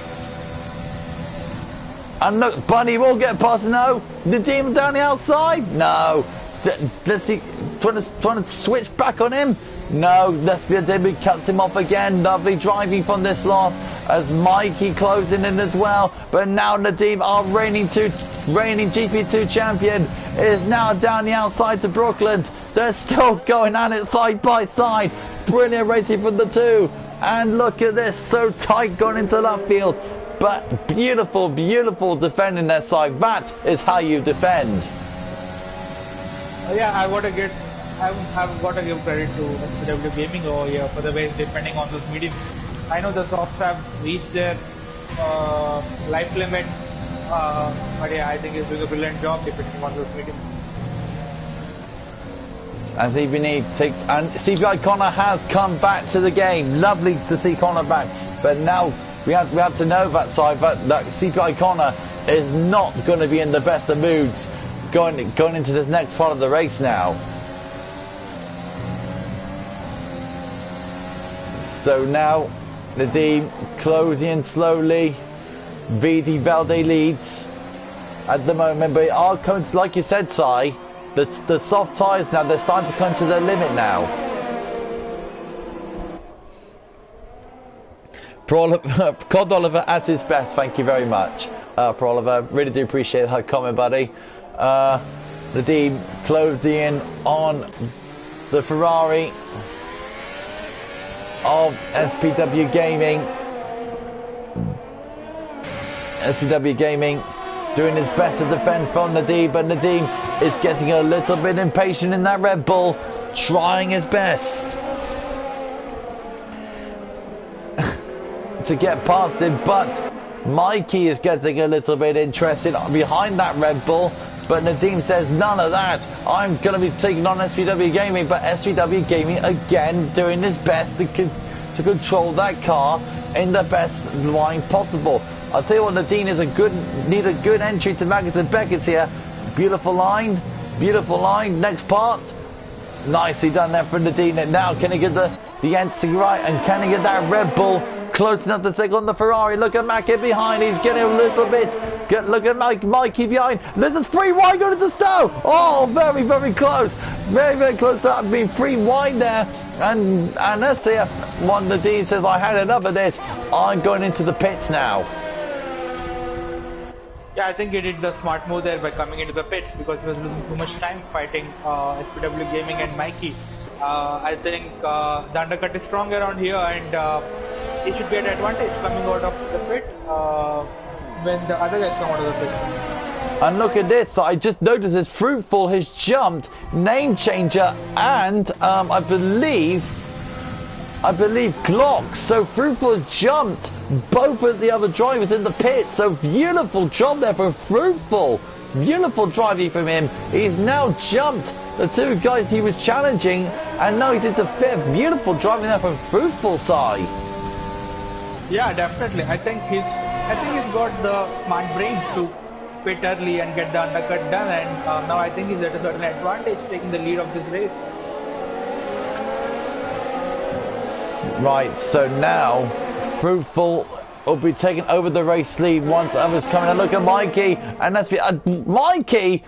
And look, Bunny will get past. No. Nadeem down the outside. No. Let's see. Trying to switch back on him. No. SPW cuts him off again. Lovely driving from this lot. As Mikey closing in as well. But now Nadeem, our reigning GP2 champion, is now down the outside to Brooklyn. They're still going at it side by side. Brilliant racing from the two. And look at this. So tight going into that field. But beautiful, beautiful defending their side. That is how you defend. Yeah, I've got to give credit to SPW Gaming over here for the way it's defending on those mediums. I know the softs have reached their life limit. But yeah, I think he's doing a brilliant job defending on those mediums. And CPI Connor has come back to the game. Lovely to see Connor back. But now we have to know that side that CPI Connor is not going to be in the best of moods going into this next part of the race now. So now Nadeem closing in slowly. VD Velde leads at the moment, but are coming, like you said, Si. The soft tyres now, they're starting to come to their limit now. Cod Oliver at his best, thank you very much. For Oliver, really do appreciate that comment, buddy. Nadeem closed in on the Ferrari of SPW Gaming. SPW Gaming doing his best to defend from Nadeem, but Nadeem is getting a little bit impatient in that Red Bull, trying his best to get past him, but Mikey is getting a little bit interested behind that Red Bull, but Nadeem says none of that. I'm going to be taking on SPW Gaming, but SPW Gaming again doing his best to control that car in the best line possible. I'll tell you what, Nadeem need a good entry to Magnussen Beckett's here. Beautiful line, next part. Nicely done there for Nadeem. Now can he get the entry right, and can he get that Red Bull close enough to take on the Ferrari? Look at Mackie behind, he's getting a little bit. Look at Mikey behind. This is free wide going to Stowe. Oh, very, very close. Very, very close to that being free wide there. And let's see if one Nadeem says, I had enough of this. I'm going into the pits now. Yeah, I think he did the smart move there by coming into the pits because he was losing too much time fighting SPW Gaming and Mikey. I think the undercut is strong around here, and he should be at advantage coming out of the pit when the other guys come out of the pit. And look at this, I just noticed as Fruitful has jumped Name Changer and I believe Glock. So Fruitful has jumped both of the other drivers in the pit. So beautiful job there from Fruitful. Beautiful driving from him. He's now jumped the two guys he was challenging, and now he's into fifth. Beautiful driving there from Fruitful side. Yeah, definitely. I think he's got the smart brains to pit early and get the undercut done, and now I think he's at a certain advantage taking the lead of this race. Right, so now Fruitful will be taking over the race lead once others come in. And look at Mikey, and Mikey,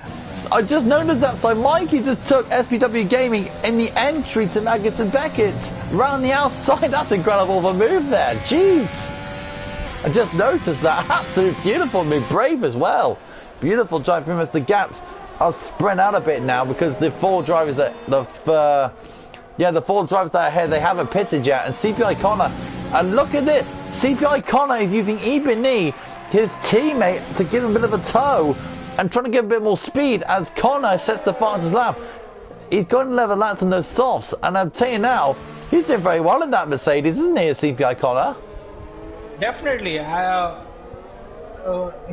I just noticed that, so Mikey just took SPW Gaming in the entry to Maggots and Beckett round the outside. That's incredible of a move there, jeez. I just noticed that. Absolute beautiful move, brave as well. Beautiful drive from us. The gaps are spread out a bit now because the four drivers that the four drivers that are ahead, they haven't pitted yet. And CPI Connor, and look at this, CPI Connor is using Ebony, his teammate, to give him a bit of a tow and trying to get a bit more speed as Connor sets the fastest lap. He's got 11 laps on those softs, and I'm telling you now, he's doing very well in that Mercedes, isn't he, CPI Connor? Definitely.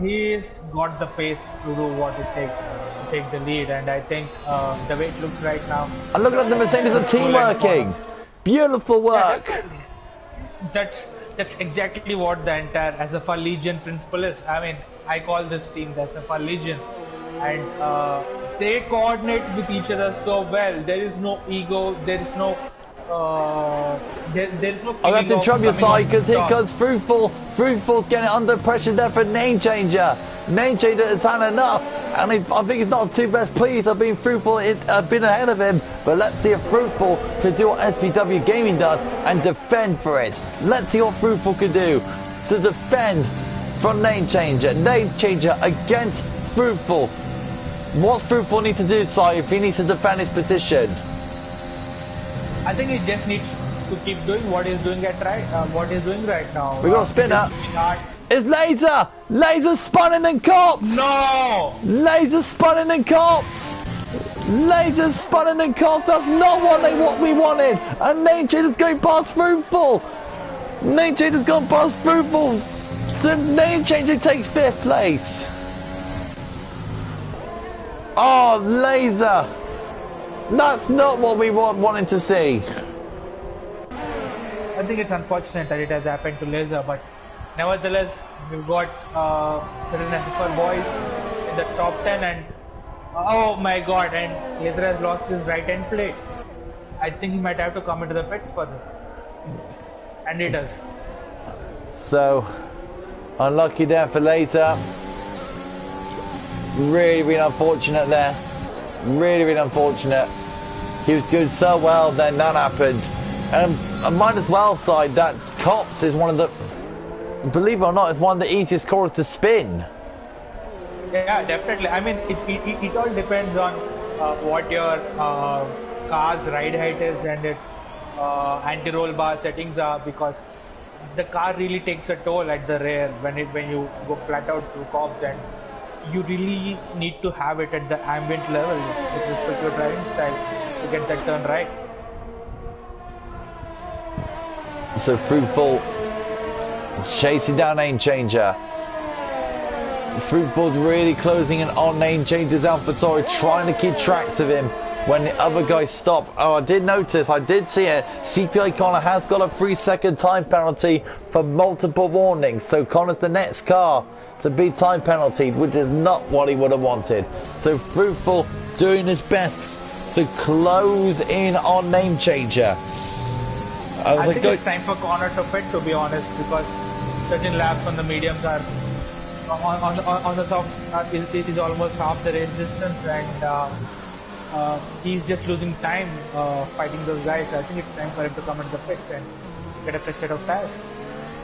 He's got the pace to do what it takes to take the lead, and I think the way it looks right now. And look at the Mercedes, the team working. Beautiful work. Yeah, that's exactly what the entire SFR Legion principle is. I mean, I call this team the SFR Legion, and they coordinate with each other so well. There is no ego. There is no. There's no. I have to interrupt your side because here comes Fruitful's getting under pressure there for Name Changer. Name Changer has had enough, and I think he's not too best pleased. I've been Fruitful, been ahead of him, but let's see if Fruitful can do what SPW Gaming does and defend for it. Let's see what Fruitful can do to defend from Name Changer. Name Changer against Fruitful. What's Fruitful need to do, Si, if he needs to defend his position? I think he just needs to keep doing what he's doing what he's doing right now. We got a spinner. It's Laser! Laser spinning and cops! No! Laser spinning and cops! Laser spinning and cops! That's not what we wanted! And Name Changer's going past Fruitful! Name Changer's gone past Fruitful! So Name Changer takes 5th place! Oh, Laser! That's not what we wanted to see. I think it's unfortunate that it has happened to Laser, but nevertheless, we've got certain SFR boys in the top 10, and oh my god, and Laser has lost his right hand plate. I think he might have to come into the pits for this. And he does. So, unlucky there for Laser. Really unfortunate there. Really unfortunate. He was doing so well, then that happened. And I might as well say that Cops is one of the, believe it or not, it's one of the easiest corners to spin. Yeah, definitely. I mean, it all depends on what your car's ride height is and its anti-roll bar settings are, because the car really takes a toll at the rear when you go flat out through Cops, and you really need to have it at the ambient level with respect to your driving style to get that turn right. So Fruitful chasing down Name Changer. Fruitful's really closing in on Name Changer's AlphaTauri, trying to keep tracks of him when the other guys stop. Oh, I did notice, I did see it. CPI Connor has got a 3-second time penalty for multiple warnings. So Connor's the next car to be time penaltied, which is not what he would have wanted. So Fruitful doing his best to close in on Name Changer. I think it's time for Connor to pit, to be honest, because certain laps on the mediums are on the soft it is almost half the race distance, and he's just losing time fighting those guys. I think it's time for him to come into the pits and get a fresh set of tires.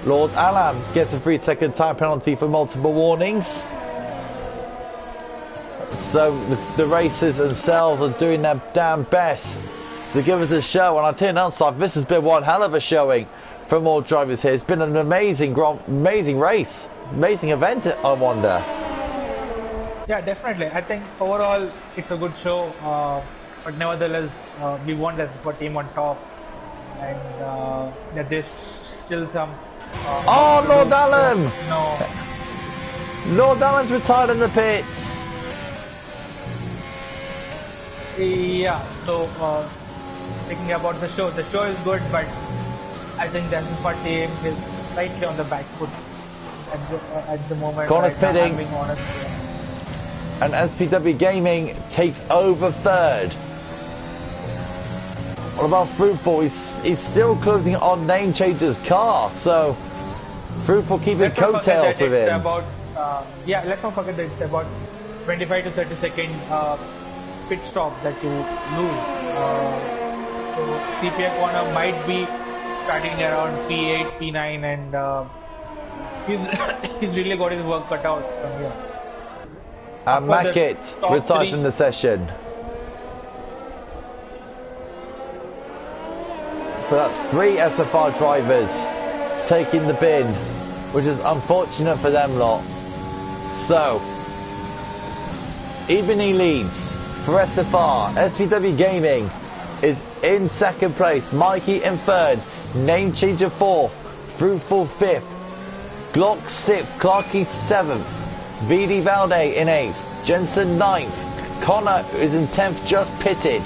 Lord Alam gets a 3-second time penalty for multiple warnings. So the racers themselves are doing their damn best to give us a show, and I tell you outside, this has been one hell of a showing from all drivers here. It's been an amazing race, amazing event, I wonder. Yeah, definitely. I think overall it's a good show, but nevertheless we want the SFR team on top, and that there's still some oh, Lord Allen! No. Lord Allen's retired in the pits. Yeah, so thinking about the show is good, but I think the SFR team is slightly on the back foot at the moment. Connor's pitting. Being honest. and SPW Gaming takes over third. What about Fruitful? He's still closing on Name Changer's car, so Fruitful keeping coattails with him. About, yeah, let's not forget that it's about 25 to 30 second pit stop that you lose. So CPI corner might be starting around P8, P9, and he's really got his work cut out from here. And Mackett retires in the session. So that's 3 SFR drivers taking the bin, which is unfortunate for them lot. So, Ebony leads for SFR. SVW Gaming is in second place. Mikey in third. Name Changer 4th. Fruitful 5th. Glock 6th. Clarky 7th. VD Valde in 8th. Jensen 9th. Connor is in 10th, just pitted.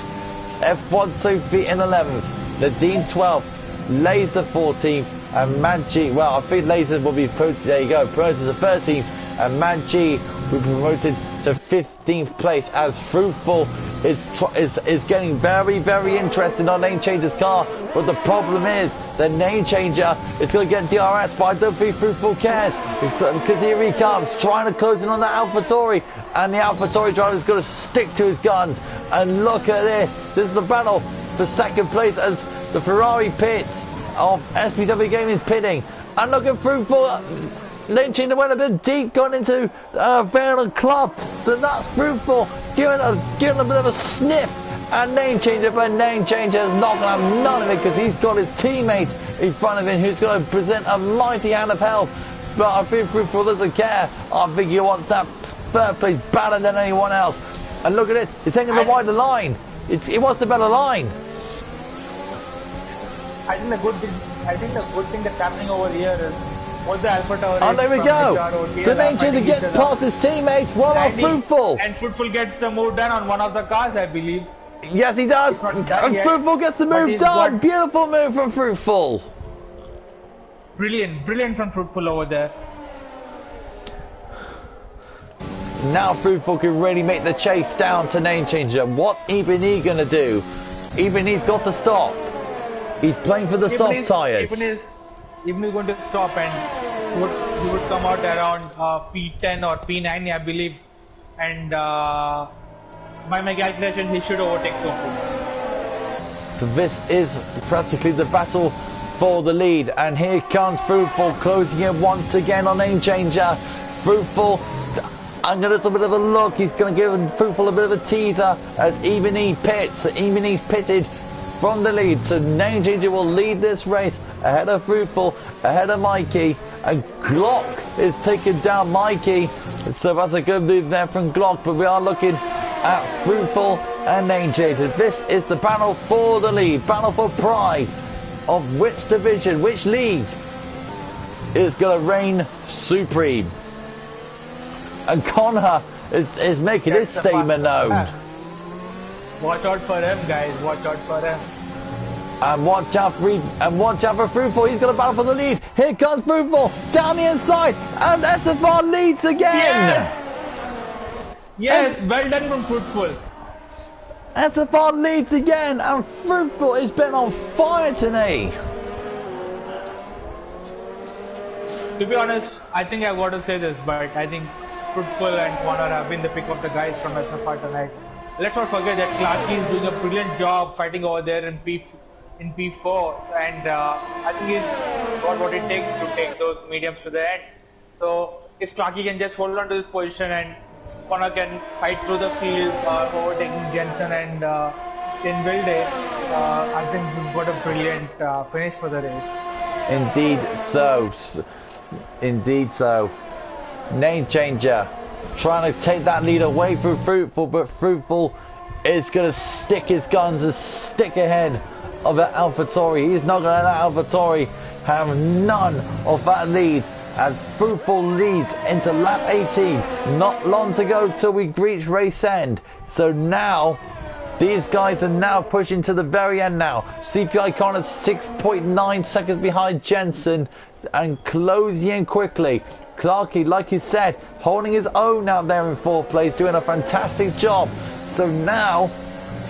F1 Sophie in 11th. Nadine 12th. Laser 14th. And Mad G, well, I think Laser will be promoted, there you go, promoted to 13th. And Mad G will be promoted to 15th place as Fruitful is getting very, very interested on Name Changer's car. But the problem is the Name Changer is going to get DRS, but I don't think Fruitful cares because here he comes trying to close in on the AlphaTauri, and the AlphaTauri driver is going to stick to his guns. And look at this. This is the battle for second place as the Ferrari pits of SPW Gaming is pitting. And look at Fruitful. Name Changer went a bit deep, gone into Vale and Club. So that's Fruitful giving a bit of a sniff at Name Changer, but Name Changer is not going to have none of it because he's got his teammate in front of him who's going to present a mighty hand of help. But I think Fruitful doesn't care. I think he wants that third place better than anyone else. And look at this, he's taking the wider line. He wants the better line. I think the good thing that's happening over here is what the AlphaTauri. Oh, there we go. So Name Changer gets past his teammates. What about Fruitful? And Fruitful gets the move done on one of the cars, I believe. Yes, he does. And Fruitful gets the move done. Beautiful move from Fruitful. Brilliant from Fruitful over there. Now Fruitful can really make the chase down to Name Changer. What's Ebony going to do? Ebony's got to stop. He's playing for the soft tyres. Even is going to stop, and he would come out around P10 or P9, I believe, and by my calculation he should overtake Fruitful. So this is practically the battle for the lead, and here comes Fruitful closing in once again on Name Changer. Fruitful, I'm going to little bit of a look, he's going to give Fruitful a bit of a teaser as Ebony pits. Ebony's pitted from the lead, so Name Changer will lead this race ahead of Fruitful, ahead of Mikey, and Glock is taking down Mikey. So that's a good move there from Glock, but we are looking at Fruitful and Name Changer. This is the battle for the lead, battle for pride of which division, which league is going to reign supreme. And Connor is making his statement known. Watch out for him, guys. Watch out for him. And watch out for Fruitful. He's got a battle for the lead. Here comes Fruitful down the inside, and SFR leads again. Yes, well done from Fruitful. SFR leads again, and Fruitful has been on fire today. To be honest, I think I've got to say this, but I think Fruitful and Connor have been the pick of the guys from SFR tonight. Let's not forget that Clarky is doing a brilliant job fighting over there in P4, and I think he's got what it takes to take those mediums to the end. So if Clarky can just hold on to this position and Connor can fight through the field, overtaking Jensen and Wilde, I think we've got a brilliant finish for the race. Indeed so. Indeed so. Name Changer trying to take that lead away from Fruitful, but Fruitful is going to stick his guns and stick ahead of the AlphaTauri. He's not going to let AlphaTauri have none of that lead as Fruitful leads into lap 18. Not long to go till we reach race end. So now these guys are now pushing to the very end now. CPI Connor's 6.9 seconds behind Jensen. and closing in quickly. Clarkey, like you said, holding his own out there in 4th place, doing a fantastic job. So now,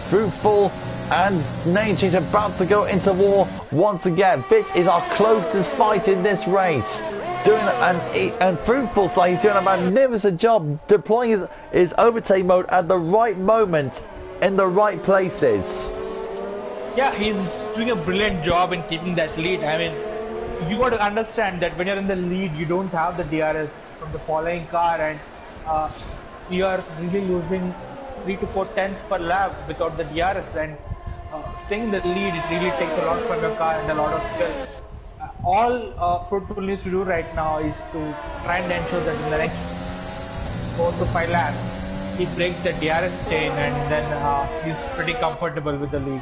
Fruitful and Name Change about to go into war once again. This is our closest fight in this race. And Fruitful, he's doing a magnificent job deploying his overtake mode at the right moment in the right places. Yeah, he's doing a brilliant job in keeping that lead. I mean, you got to understand that when you're in the lead, you don't have the DRS from the following car, and you are really losing 3 to 4 tenths per lap without the DRS, and staying in the lead, it really takes a lot from your car and a lot of skill. All Fruitful needs to do right now is to try and ensure that in the next 4 to 5 laps, he breaks the DRS chain, and then he's pretty comfortable with the lead.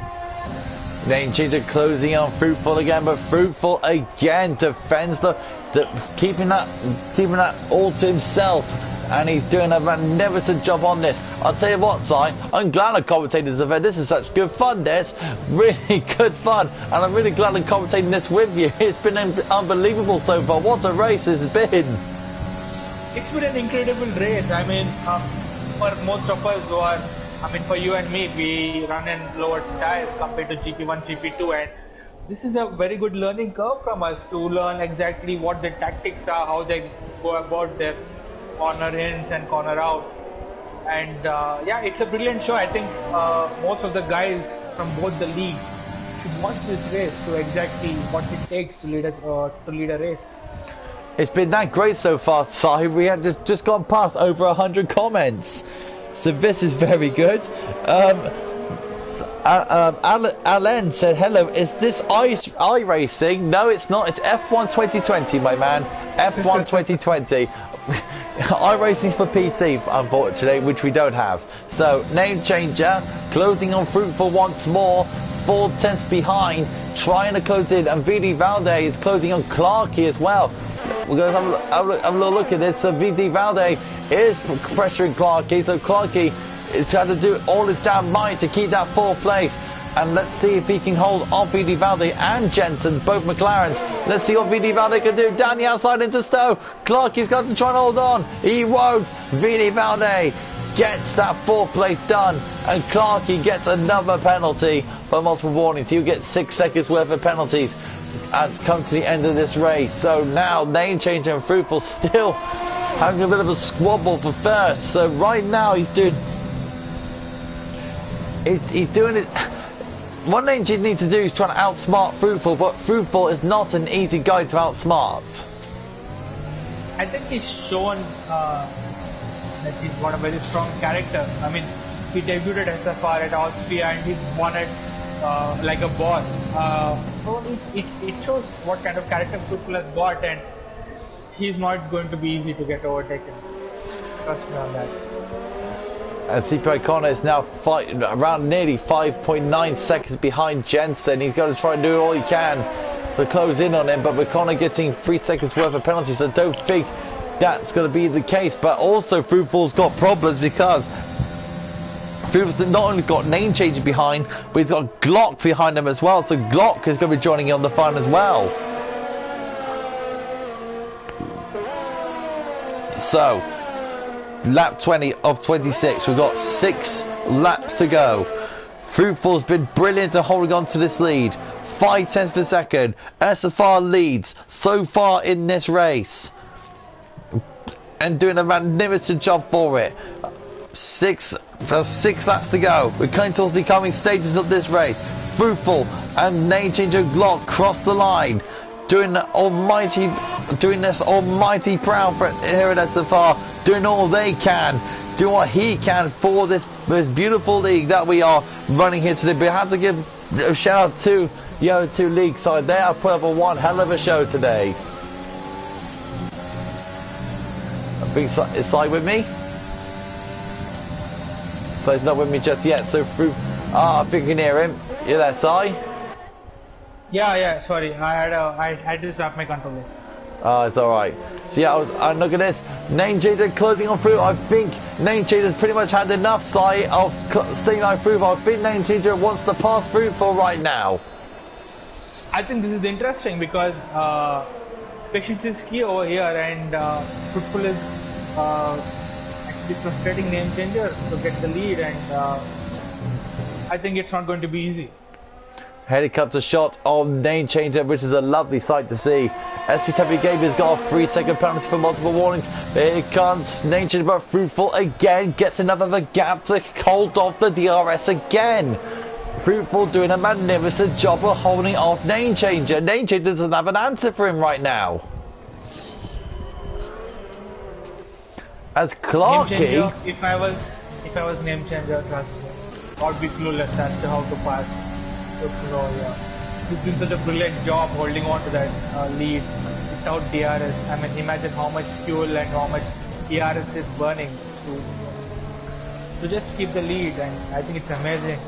Name Changer closing on Fruitful again, but Fruitful again defends keeping that all to himself, and he's doing a magnificent job on this. I'll tell you what, Si, I'm glad I commentated this event. This is such good fun, this. Really good fun, and I'm really glad I'm commentating this with you. It's been unbelievable so far. What a race it's been. It's been an incredible race. I mean, for most of us who are, for you and me, we run in lower tires compared to GP1, GP2, and this is a very good learning curve from us to learn exactly what the tactics are, how they go about their corner ins and corner out. And yeah, it's a brilliant show. I think most of the guys from both the leagues should watch this race to exactly what it takes to lead a race. It's been that great so far, Si. We have just gone past over 100 comments. So this is very good. Alan said, hello, is this iRacing? No, it's not. It's F1 2020, my man. F1 2020. iRacing's for PC, unfortunately, which we don't have. So, Name Changer, closing on Fruitful once more. 4 tenths behind, trying to close in. And VD Valde is closing on Clarkey as well. We're going to have a little look at this. So VD Valde is pressuring Clarkey. So Clarkey is trying to do all his damn might to keep that 4th place. And let's see if he can hold on VD Valde and Jensen, both McLarens. Let's see what VD Valde can do. Down the outside into Stowe. Clarkey's got to try and hold on. He won't. VD Valde gets that 4th place done. And Clarkey gets another penalty for multiple warnings. He'll get 6 seconds worth of penalties and come to the end of this race. So now Name Changer and Fruitful still having a bit of a squabble for first. So right now he's doing it. What Name Changer needs to do is try to outsmart Fruitful, but Fruitful is not an easy guy to outsmart. I think he's shown that he's got a very strong character. I mean, he debuted at SFR at Austria and he's won it like a boss. So it shows what kind of character Fruitful has got, and he's not going to be easy to get overtaken. Trust me on that. And CP O'Connor is now around nearly 5.9 seconds behind Jensen. He's got to try and do all he can to close in on him, but O'Connor getting 3 seconds worth of penalties. I don't think that's going to be the case. But also Fruitful's got problems because Fruitful's not only got Name Changer behind, but he's got Glock behind him as well. So Glock is going to be joining in on the fun as well. So lap 20 of 26. We've got 6 laps to go. Fruitful's been brilliant at holding on to this lead. 5 tenths per second. SFR leads so far in this race and doing a magnificent job for it. 6 laps to go. We're coming towards the coming stages of this race. Fruitful and Name Changer Glock cross the line, doing this almighty proud here at SFR, doing all they can, do what he can for this beautiful league that we are running here today. But we have to give a shout out to the other 2 league side. They have put up one hell of a show today. I think is Si with me? Si's not with me just yet. So I think you can hear him. You there, Si? Yeah, sorry. I had to swap my controller. Oh, it's alright. So yeah, I'm look at this. Name Changer closing on through. I think Name Changer's pretty much had enough, Si, of staying on through. I think Name Changer wants to pass Fruitful right now. I think this is interesting because patience is key over here, and Fruitful is actually frustrating Name Changer to get the lead, and I think it's not going to be easy. Helicopter shot on Name Changer, which is a lovely sight to see. SV Gamer's got a 3-second penalty for multiple warnings. Here comes Name Changer, but Fruitful again gets another gap to hold off the DRS again. Fruitful doing a magnificent job of holding off Name Changer. Name Changer doesn't have an answer for him right now. As Clarky, if I was Name Changer, trust me, I'd be clueless as to how to pass. He's doing such a brilliant job holding on to that lead without DRS. I mean, imagine how much fuel and how much DRS is burning to just keep the lead, and I think it's amazing.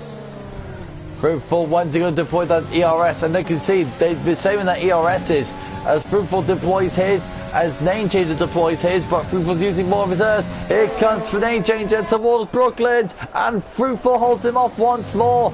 Fruitful wanting to deploy that ERS, and they can see they've been saving that ERS is as Fruitful deploys his, as Name Changer deploys his, but Fruitful's using more of his earth. Here comes for Name Changer towards Brooklands, and Fruitful holds him off once more.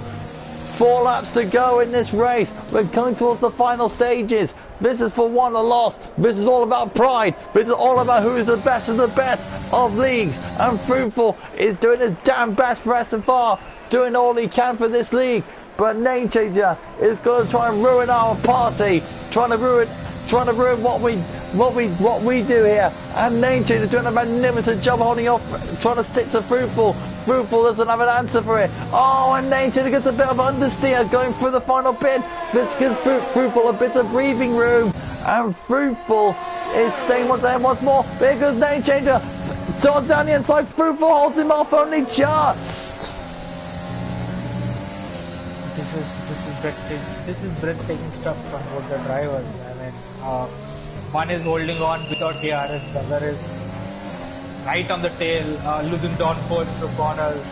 4 laps to go in this race. We're coming towards the final stages. This is for won or lost. This is all about pride. This is all about who is the best of the best of leagues. And Fruitful is doing his damn best for SFR, doing all he can for this league. But Name Changer is going to try and ruin our party, trying to ruin what we do here. And Name Changer doing a magnificent job holding off, trying to stick to Fruitful. Fruitful doesn't have an answer for it. Oh, and Name Changer gets a bit of understeer going through the final bit. This gives Fruitful a bit of breathing room. And Fruitful is staying once more. Here goes Name Changer. Down the inside, Fruitful holds him off only just. This is breathtaking stuff from both the drivers. I mean, one is holding on without DRS, the other is right on the tail, losing downforce to corners.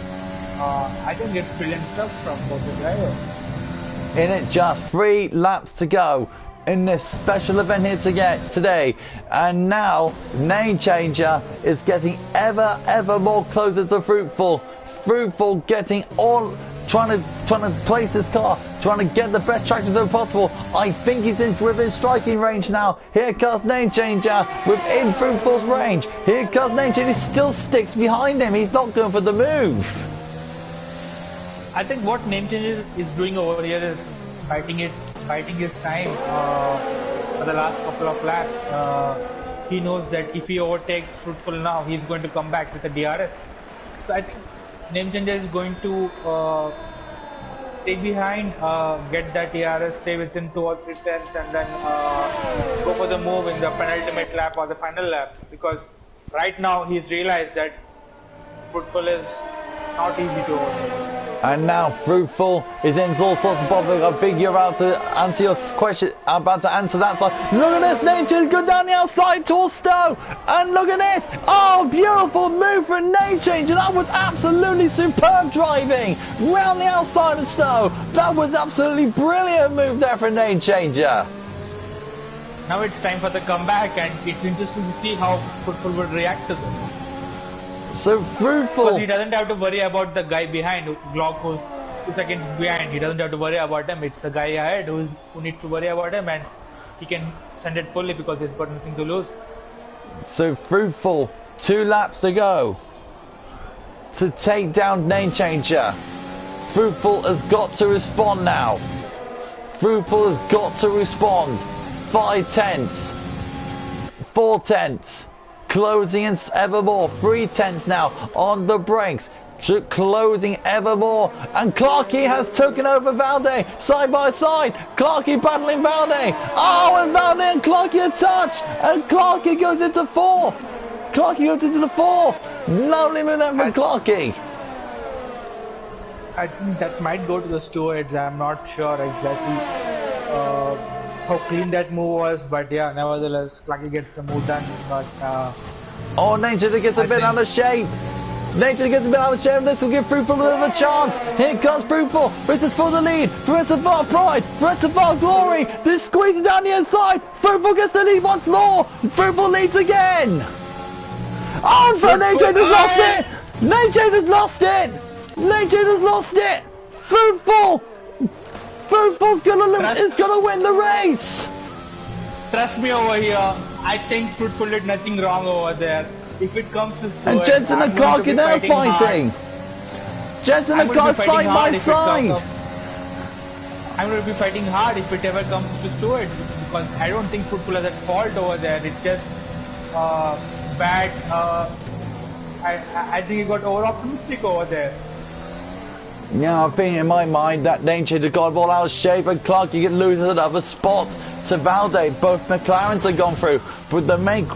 I think it's brilliant stuff from both the drivers. In it, just 3 laps to go in this special event here today, and now Name Changer is getting ever more closer to Fruitful. Fruitful getting all, trying to place his car, trying to get the best traction zone possible. I think he's within striking range now. Here comes Name Changer within Fruitful's range. Here comes Name Changer. He still sticks behind him. He's not going for the move. I think what Name Changer is doing over here is fighting his time for the last couple of laps. He knows that if he overtakes Fruitful now, he's going to come back with a DRS. So I think Name Changer is going to stay behind, get that DRS, stay within 2 or 3 tenths, and then go for the move in the penultimate lap or the final lap. Because right now he's realized that Fruitful is not easy to overtake. And now Fruitful is in all sorts of bother. I think you're about to answer your question. I'm about to answer that side. Look at this, Name Changer go down the outside towards Stowe. And look at this. Oh, beautiful move for Name Changer. That was absolutely superb driving round the outside of Stowe. That was absolutely brilliant move there for Name Changer. Now it's time for the comeback, and it's interesting to see how Fruitful would react to this. So Fruitful, because he doesn't have to worry about the guy behind, Glock, who's 2 seconds behind. He doesn't have to worry about him. It's the guy ahead who needs to worry about him, and he can send it fully because he's got nothing to lose. So Fruitful, 2 laps to go to take down Name Changer. Fruitful has got to respond now. Fruitful has got to respond. 5 tenths, 4 tenths. Closing in ever more. 3 tenths now on the brakes. Closing ever more. And Clarky has taken over Valde. Side by side. Clarky battling Valde. Oh, and Valde and Clarky a touch. And Clarky goes into 4th. Clarky goes into the 4th. Lovely move there from Clarky. I think that might go to the stewards. I'm not sure exactly how clean that move was, but yeah, nevertheless, Clarky gets the move done. But oh, Name Changer gets a bit out of shape. Name Changer gets a bit out of shape. This will give Fruitful a bit of a chance. Here comes Fruitful. This is for the lead. For SFR pride. For SFR glory. This squeezing down the inside. Fruitful gets the lead once more. Fruitful leads again. Oh, but Name Changer's lost it. Name Changer's lost it. Name Changer's lost it. Fruitful's is gonna win the race. trust me over here. I think Fruitful did nothing wrong over there. If it comes to Stuart, And Jensen and Clark are there fighting. Jensen and Clark side by side. I'm going to be fighting hard if it ever comes to Stuart, because I don't think Fruitful has at fault over there. It's just bad. I think he got over optimistic over there. Yeah, I think in my mind that name change has got all out of shape, and Clark you can lose another spot to Valde. Both McLarens have gone through, but the main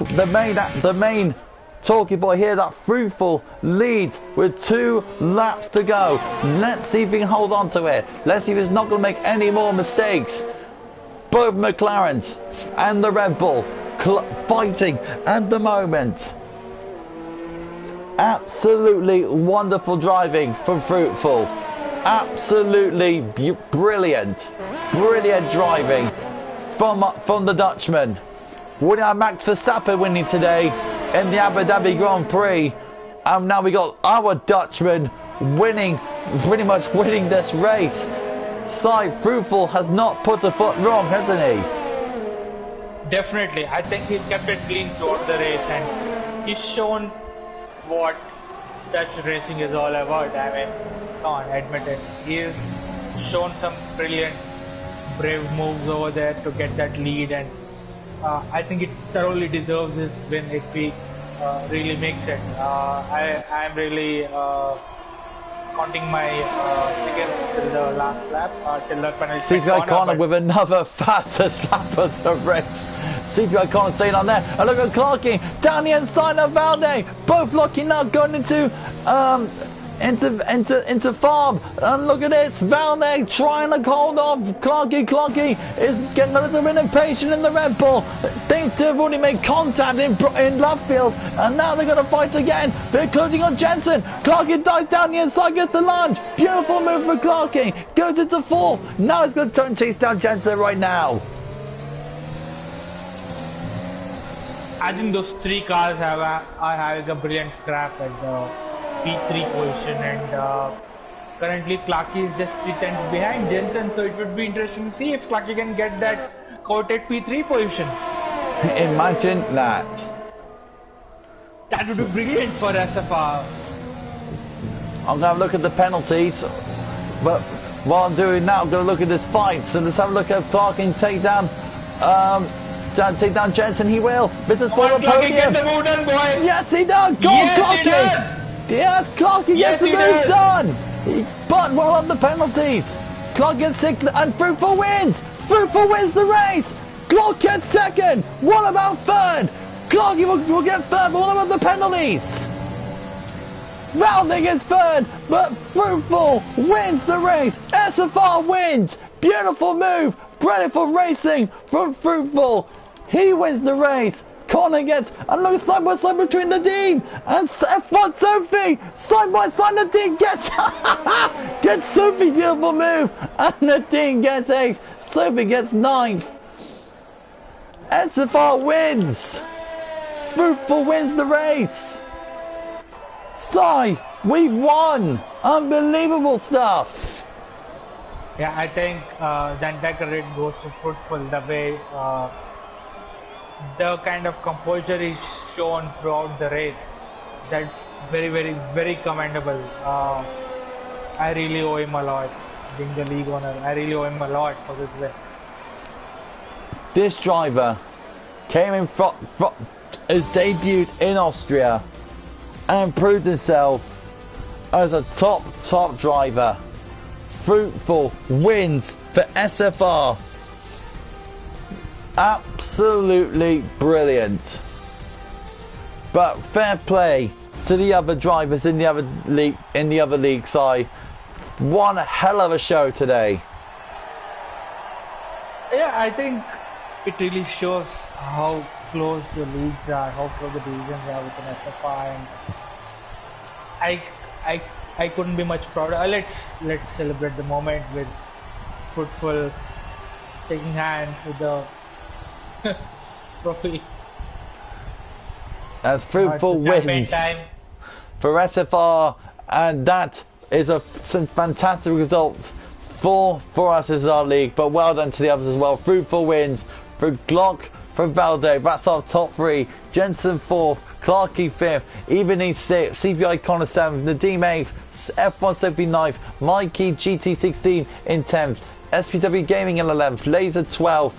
talking boy here, that Fruitful leads with 2 laps to go. Let's see if he can hold on to it. Let's see if he's not going to make any more mistakes. Both McLarens and the Red Bull fighting at the moment. Absolutely wonderful driving from Fruitful. Absolutely brilliant driving from the Dutchman. We have Max Verstappen winning today in the Abu Dhabi Grand Prix, and now we got our Dutchman winning, pretty much winning this race. Fruitful has not put a foot wrong, hasn't he? Definitely, I think he's kept it clean throughout the race, and he's shown what Dutch racing is all about. I mean, come on, admit it. He's shown some brilliant, brave moves over there to get that lead, and I think it thoroughly deserves this win if he really makes it. I'm really counting my seconds till the last lap, till the penalty. CPI corner with another fastest lap of the race. CPI corner staying on there. And look at Clarky down the inside of Valde. Both locking up, going into farm. And look at this, Valde trying to hold off Clarky is getting a little bit impatient in the Red Bull. Things have already made contact in left field, and now they're going to fight again. They're closing on Jensen. Clarky dives down the inside, gets the lunge. Beautiful move for Clarky, goes into 4th. Now he's going to turn chase down Jensen right now. I think those 3 cars are having a brilliant scrap at the P3 position, and currently Clarky is just 3 tenths behind Jensen, so it would be interesting to see if Clarky can get that coveted P3 position. Imagine that. That would be brilliant for SFR. I'm going to have a look at the penalties, but while I'm doing that, I'm going to look at this fight. So let's have a look at Clarky take down Jensen. He will. Business for the podium. Get the move done, boy. Yes, he does. Go on, Clarky. Yes, Clarky gets the move done. But well on the penalties. Clark gets 6th and Fruitful wins. Fruitful wins the race. Clark gets 2nd. What about 3rd? Clarky will get 3rd. But what about the penalties? Valde gets 3rd, but Fruitful wins the race. SFR wins. Beautiful move. Brilliant racing from Fruitful. He wins the race. Connor gets, and look, side by side between the team and F1 Sophie, side by side. The team gets gets Sophie, beautiful move, and the team gets 8th. Sophie gets 9th. SFR wins. Fruitful wins the race. We've won. Unbelievable stuff. Yeah, I think the entire credit goes to Fruitful. The way the kind of composure is shown throughout the race, that's very commendable. I really owe him a lot, being the league owner. I really owe him a lot for this win. This driver came in his debut in Austria and proved himself as a top driver. Fruitful wins for SFR. Absolutely brilliant. But fair play to the other drivers in the other league side. One hell of a show today. Yeah, I think it really shows how close the leagues are, how close the divisions are within SFR, and I couldn't be much prouder. Let's celebrate the moment with Fruitful taking hands with the trophy. As Fruitful wins for SFR, and that is some fantastic result for us as our league. But well done to the others as well. Fruitful wins for Glock, from Valde. That's our top 3. Jensen 4th, Clarkey 5th, Ebony 6th, CPI Connor 7th, Nadeem 8th, F170 9th, Mikey GT16 in 10th, SPW Gaming in 11th, Laser 12th,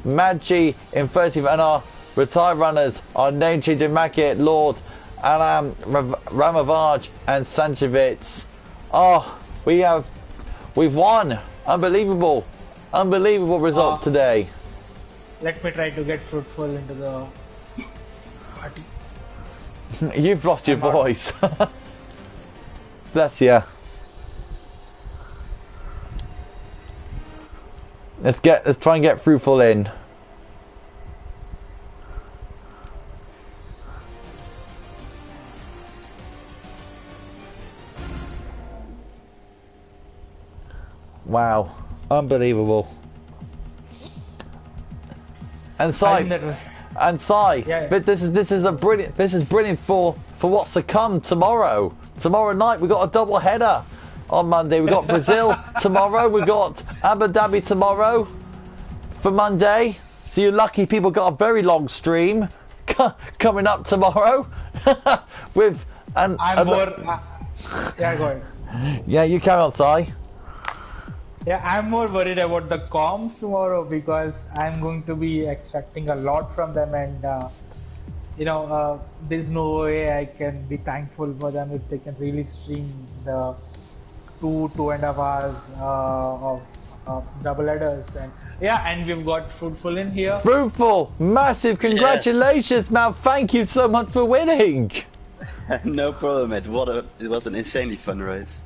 Maggi in 13th, and our retired runners are name changer Makit, Lord, Alam, Ramavaj, and Sanchevitz. Oh, we've won! Unbelievable result today. Let me try to get Fruitful into the party. You've lost your voice. Bless you. Let's try and get Fruitful in. Wow, unbelievable. And Sai, yeah. but this is brilliant for what's to come tomorrow. Tomorrow night we got a double header. On Monday we got Brazil tomorrow. We got Abu Dhabi tomorrow for Monday. So you lucky people got a very long stream coming up tomorrow. With and yeah, go ahead. Yeah, you carry on, Sai. Yeah, I'm more worried about the comms tomorrow because I'm going to be extracting a lot from them, and there's no way I can be thankful for them if they can really stream the 2.5 hours of double headers. And yeah, and we've got Fruitful in here. Fruitful, massive congratulations, man! Thank you so much for winning. No problem, Ed. It was an insanely fun race.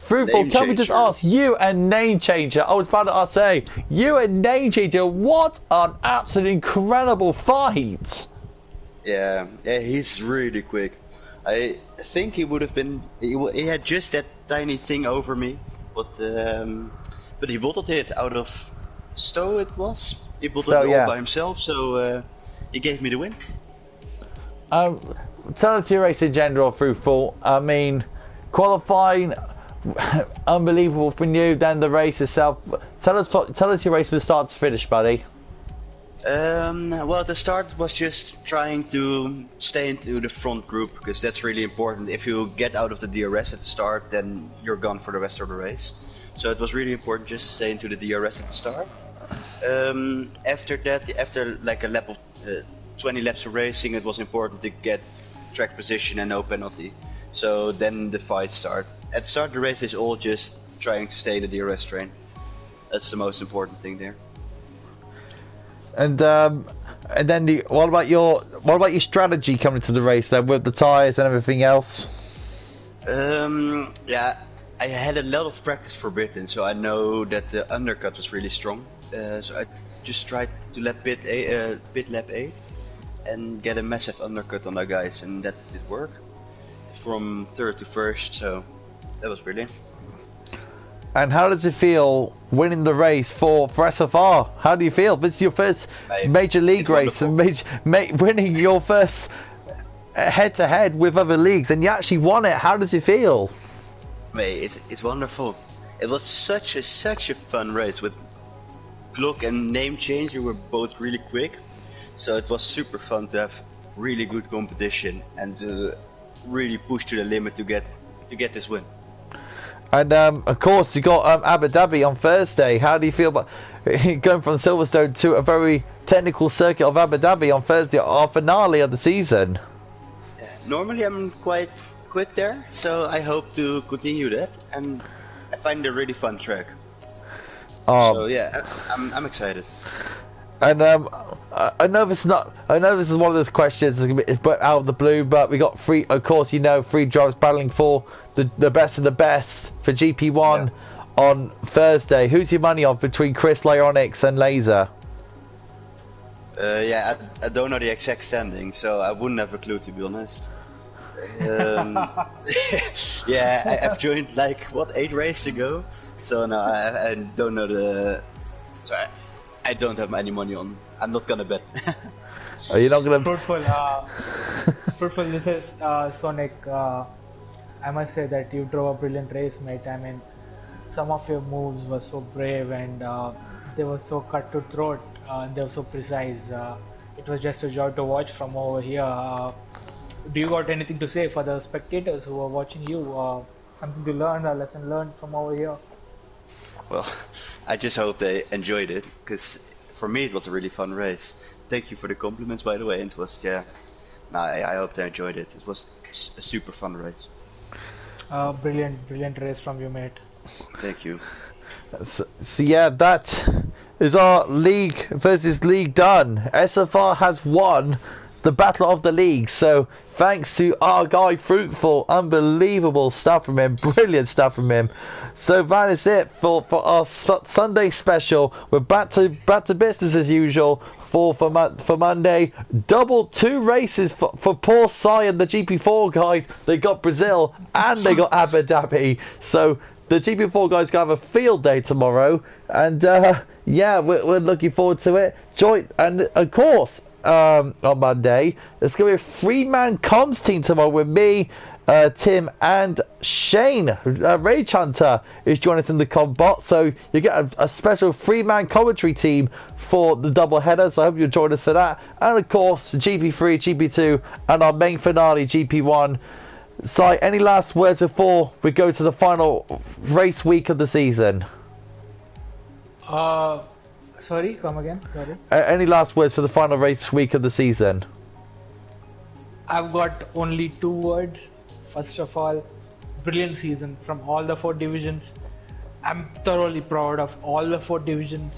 Fruitful, can we just ask you and Name Changer? I was about to say, you and Name Changer, what an absolutely incredible fight! Yeah, he's really quick. I think he would have been. He had just that tiny thing over me, but he bottled it out of Stowe. It was. He bottled it all by himself, so he gave me the win. Tell us your race in general, Fruitful. I mean, qualifying, unbelievable from you. Then the race itself. Tell us your race from start to finish, buddy. Well, the start was just trying to stay into the front group because that's really important. If you get out of the DRS at the start, then you're gone for the rest of the race. So it was really important just to stay into the DRS at the start. After that, after like a lap of 20 laps of racing, it was important to get track position and no penalty. So then the fight started. At the start of the race, it's all just trying to stay in the DRS train. That's the most important thing there. And then what about your strategy coming to the race then with the tyres and everything else? Yeah, I had a lot of practice for Britain, so I know that the undercut was really strong. So I just tried to pit lap 8 and get a massive undercut on the guys, and that did work. From 3rd to 1st, so that was brilliant. And how does it feel winning the race for SFR? How do you feel? This is your first major league race and winning your first head-to-head with other leagues, and you actually won it. How does it feel? Mate, it's wonderful. It was such a fun race with Glock and Name Changer were both really quick, so it was super fun to have really good competition and to really push to the limit to get this win. And of course you got Abu Dhabi on Thursday. How do you feel about going from Silverstone to a very technical circuit of Abu Dhabi on Thursday, our finale of the season? Normally I'm quite quick there, so I hope to continue that, and I find it a really fun track. So yeah, I'm excited. And I know this is one of those questions it's out of the blue, but we got three drivers battling for the best of the best for GP1 on Thursday. Who's your money on between Chris, Lyonix and Laser? Yeah, I don't know the exact standing, so I wouldn't have a clue, to be honest. Yeah, I've joined like 8 races ago, so no, I don't know the. So I don't have any money on. I'm not gonna bet. Are you not gonna? Fruitful. This is Sonic. I must say that you drove a brilliant race, mate. I mean, some of your moves were so brave and they were so cut to throat. they were so precise. It was just a joy to watch from over here. Do you got anything to say for the spectators who are watching you? Something to learn, a lesson learned from over here? Well, I just hope they enjoyed it, because for me it was a really fun race. Thank you for the compliments, by the way. It was, yeah, no, I hope they enjoyed it. It was a super fun race. Brilliant race from you, mate. Thank you. So yeah, that is our league versus league done. SFR has won the battle of the league. So thanks to our guy Fruitful, unbelievable stuff from him, brilliant stuff from him. So that is it for our Sunday special. We're back to business as usual for Monday. Double 2 races for poor Sai and the GP4 guys. They got Brazil and they got Abu Dhabi. So the GP4 guys gonna have a field day tomorrow, and yeah, we're looking forward to it. And of course, on Monday, there's gonna be a 3-man comms team tomorrow with me, Tim, and Shane. Rage Hunter is joining us in the combat, so you get a special 3-man commentary team for the double header. So I hope you'll join us for that. And of course, GP3, GP2, and our main finale, GP1. Sai, any last words before we go to the final race week of the season? Sorry, come again. Sorry. Any last words for the final race week of the season? I've got only 2 words. First of all, brilliant season from all the 4 divisions. I'm thoroughly proud of all the 4 divisions.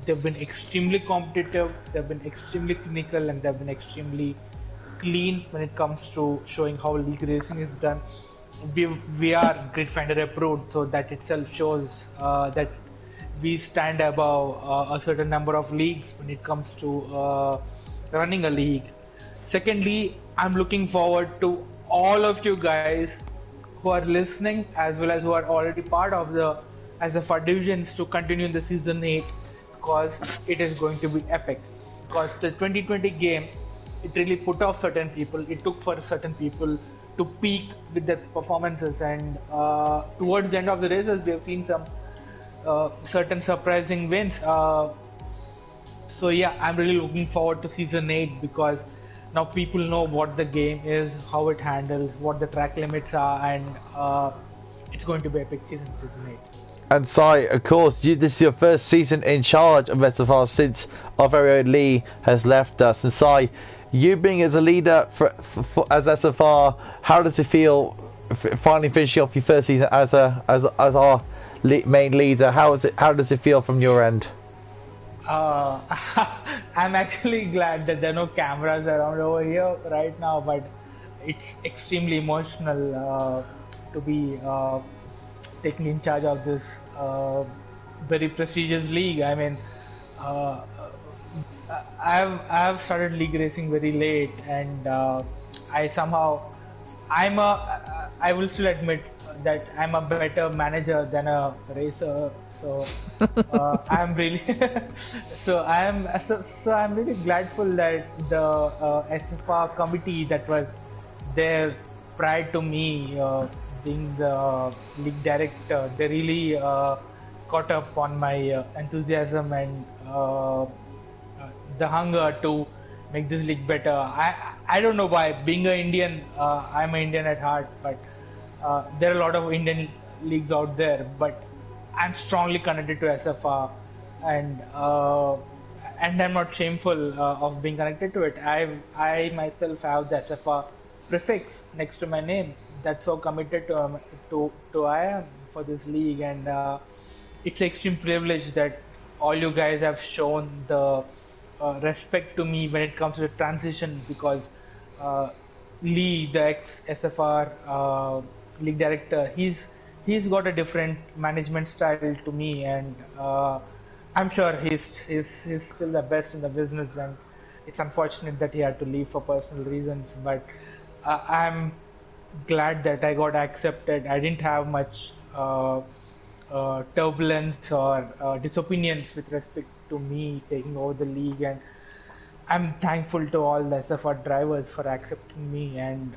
They've been extremely competitive, they've been extremely clinical, and they've been extremely clean when it comes to showing how league racing is done. We are Grid Finder approved, so that itself shows that we stand above a certain number of leagues when it comes to running a league. Secondly, I'm looking forward to all of you guys who are listening as well as who are already part of the SFR divisions to continue in the season 8, because it is going to be epic. Because the 2020 game, it really put off certain people. It took for certain people to peak with their performances, and towards the end of the races, we have seen some certain surprising wins. So yeah, I'm really looking forward to season 8, because now people know what the game is, how it handles, what the track limits are, and it's going to be epic season 8. And Sai, of course, this is your first season in charge of SFR since our very own Lee has left us. And Sai, you being as a leader as SFR, how does it feel finally finishing off your first season as our main leader? How does it feel from your end? I'm actually glad that there are no cameras around over here right now, but it's extremely emotional to be taking in charge of this very prestigious league. I mean, I've started league racing very late, and I will still admit that I'm a better manager than a racer. So I'm really I'm really gladful that the SFR committee that was there prior to me being the league director, they really caught up on my enthusiasm and the hunger to make this league better. I don't know why. Being an Indian, I'm an Indian at heart, but there are a lot of Indian leagues out there. But I'm strongly connected to SFR, and I'm not shameful of being connected to it. I myself have the SFR prefix next to my name. That's how committed to I am for this league, and it's an extreme privilege that all you guys have shown the respect to me when it comes to the transition, because Lee, the ex-SFR league director, he's got a different management style to me, and I'm sure he's still the best in the business, and it's unfortunate that he had to leave for personal reasons, but I'm glad that I got accepted. I didn't have much turbulence or disopinions with respect to me taking over the league, and I'm thankful to all the SFR drivers for accepting me and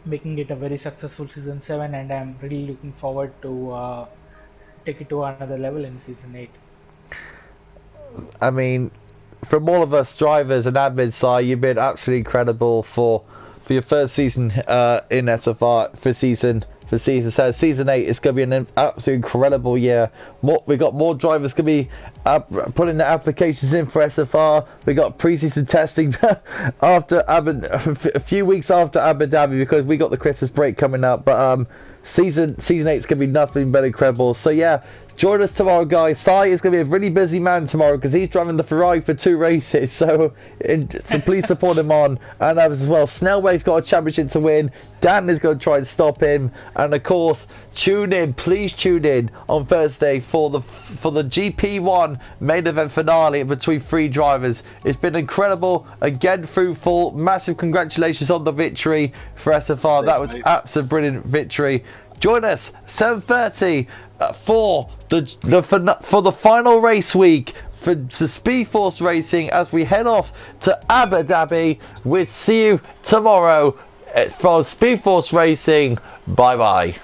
making it a very successful season 7, and I'm really looking forward to take it to another level in season 8. I mean, from all of us drivers and admin side, you've been absolutely incredible for your first season in SFR for season 7. Season 8 is going to be an absolutely incredible year. We got more drivers going to be putting their applications in for SFR. We got pre-season testing after a few weeks after Abu Dhabi, because we got the Christmas break coming up. But season 8 is going to be nothing but incredible. So yeah, join us tomorrow, guys. Sai is going to be a really busy man tomorrow because he's driving the Ferrari for 2 races. So please support him on. And as well, Snellway's got a championship to win. Dan is going to try and stop him. And of course, please tune in on Thursday for the GP1 main event finale between 3 drivers. It's been incredible. Again, fruitful. Massive congratulations on the victory for SFR. That was absolutely brilliant victory. Join us 7:30 for the final race week for the Speed Force Racing as we head off to Abu Dhabi. We'll see you tomorrow for Speed Force Racing. Bye bye.